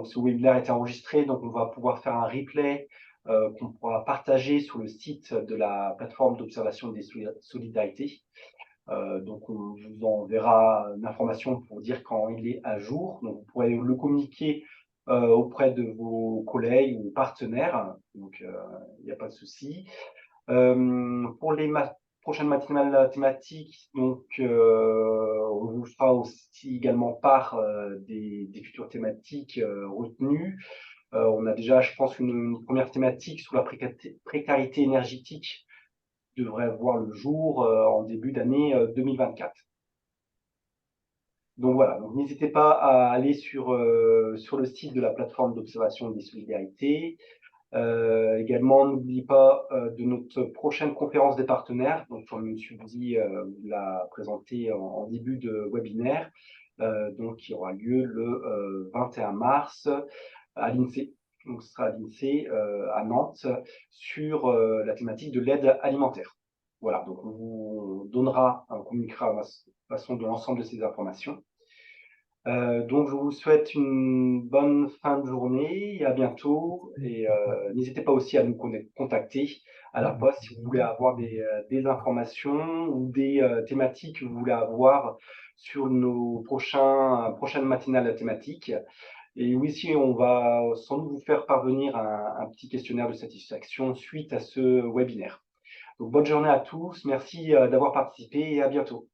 ce webinaire est enregistré, donc on va pouvoir faire un replay qu'on pourra partager sur le site de la plateforme d'observation des solidarités. Donc, on vous enverra une information pour dire quand il est à jour. Donc, vous pourrez le communiquer auprès de vos collègues ou partenaires. Donc, il n'y a pas de souci. Pour les prochaines matinales thématiques, donc, on vous fera aussi également part des futures thématiques retenues. On a déjà, je pense, une première thématique sur la précarité énergétique qui devrait voir le jour en début d'année 2024. Donc voilà, donc n'hésitez pas à aller sur le site de la plateforme d'observation des solidarités. Également, n'oubliez pas de notre prochaine conférence des partenaires, donc comme M. Bouzy l'a présenté en début de webinaire, donc qui aura lieu le 21 mars à l'INSEE. Donc ce sera à l'INSEE à Nantes sur la thématique de l'aide alimentaire. Voilà, donc on vous donnera, on communiquera de façon de l'ensemble de ces informations. Donc, je vous souhaite une bonne fin de journée et à bientôt. Et n'hésitez pas aussi à nous contacter à la poste si vous voulez avoir des informations ou des thématiques que vous voulez avoir sur nos prochaines matinales thématiques. Et oui, si on va sans doute vous faire parvenir un petit questionnaire de satisfaction suite à ce webinaire. Donc, bonne journée à tous. Merci d'avoir participé et à bientôt.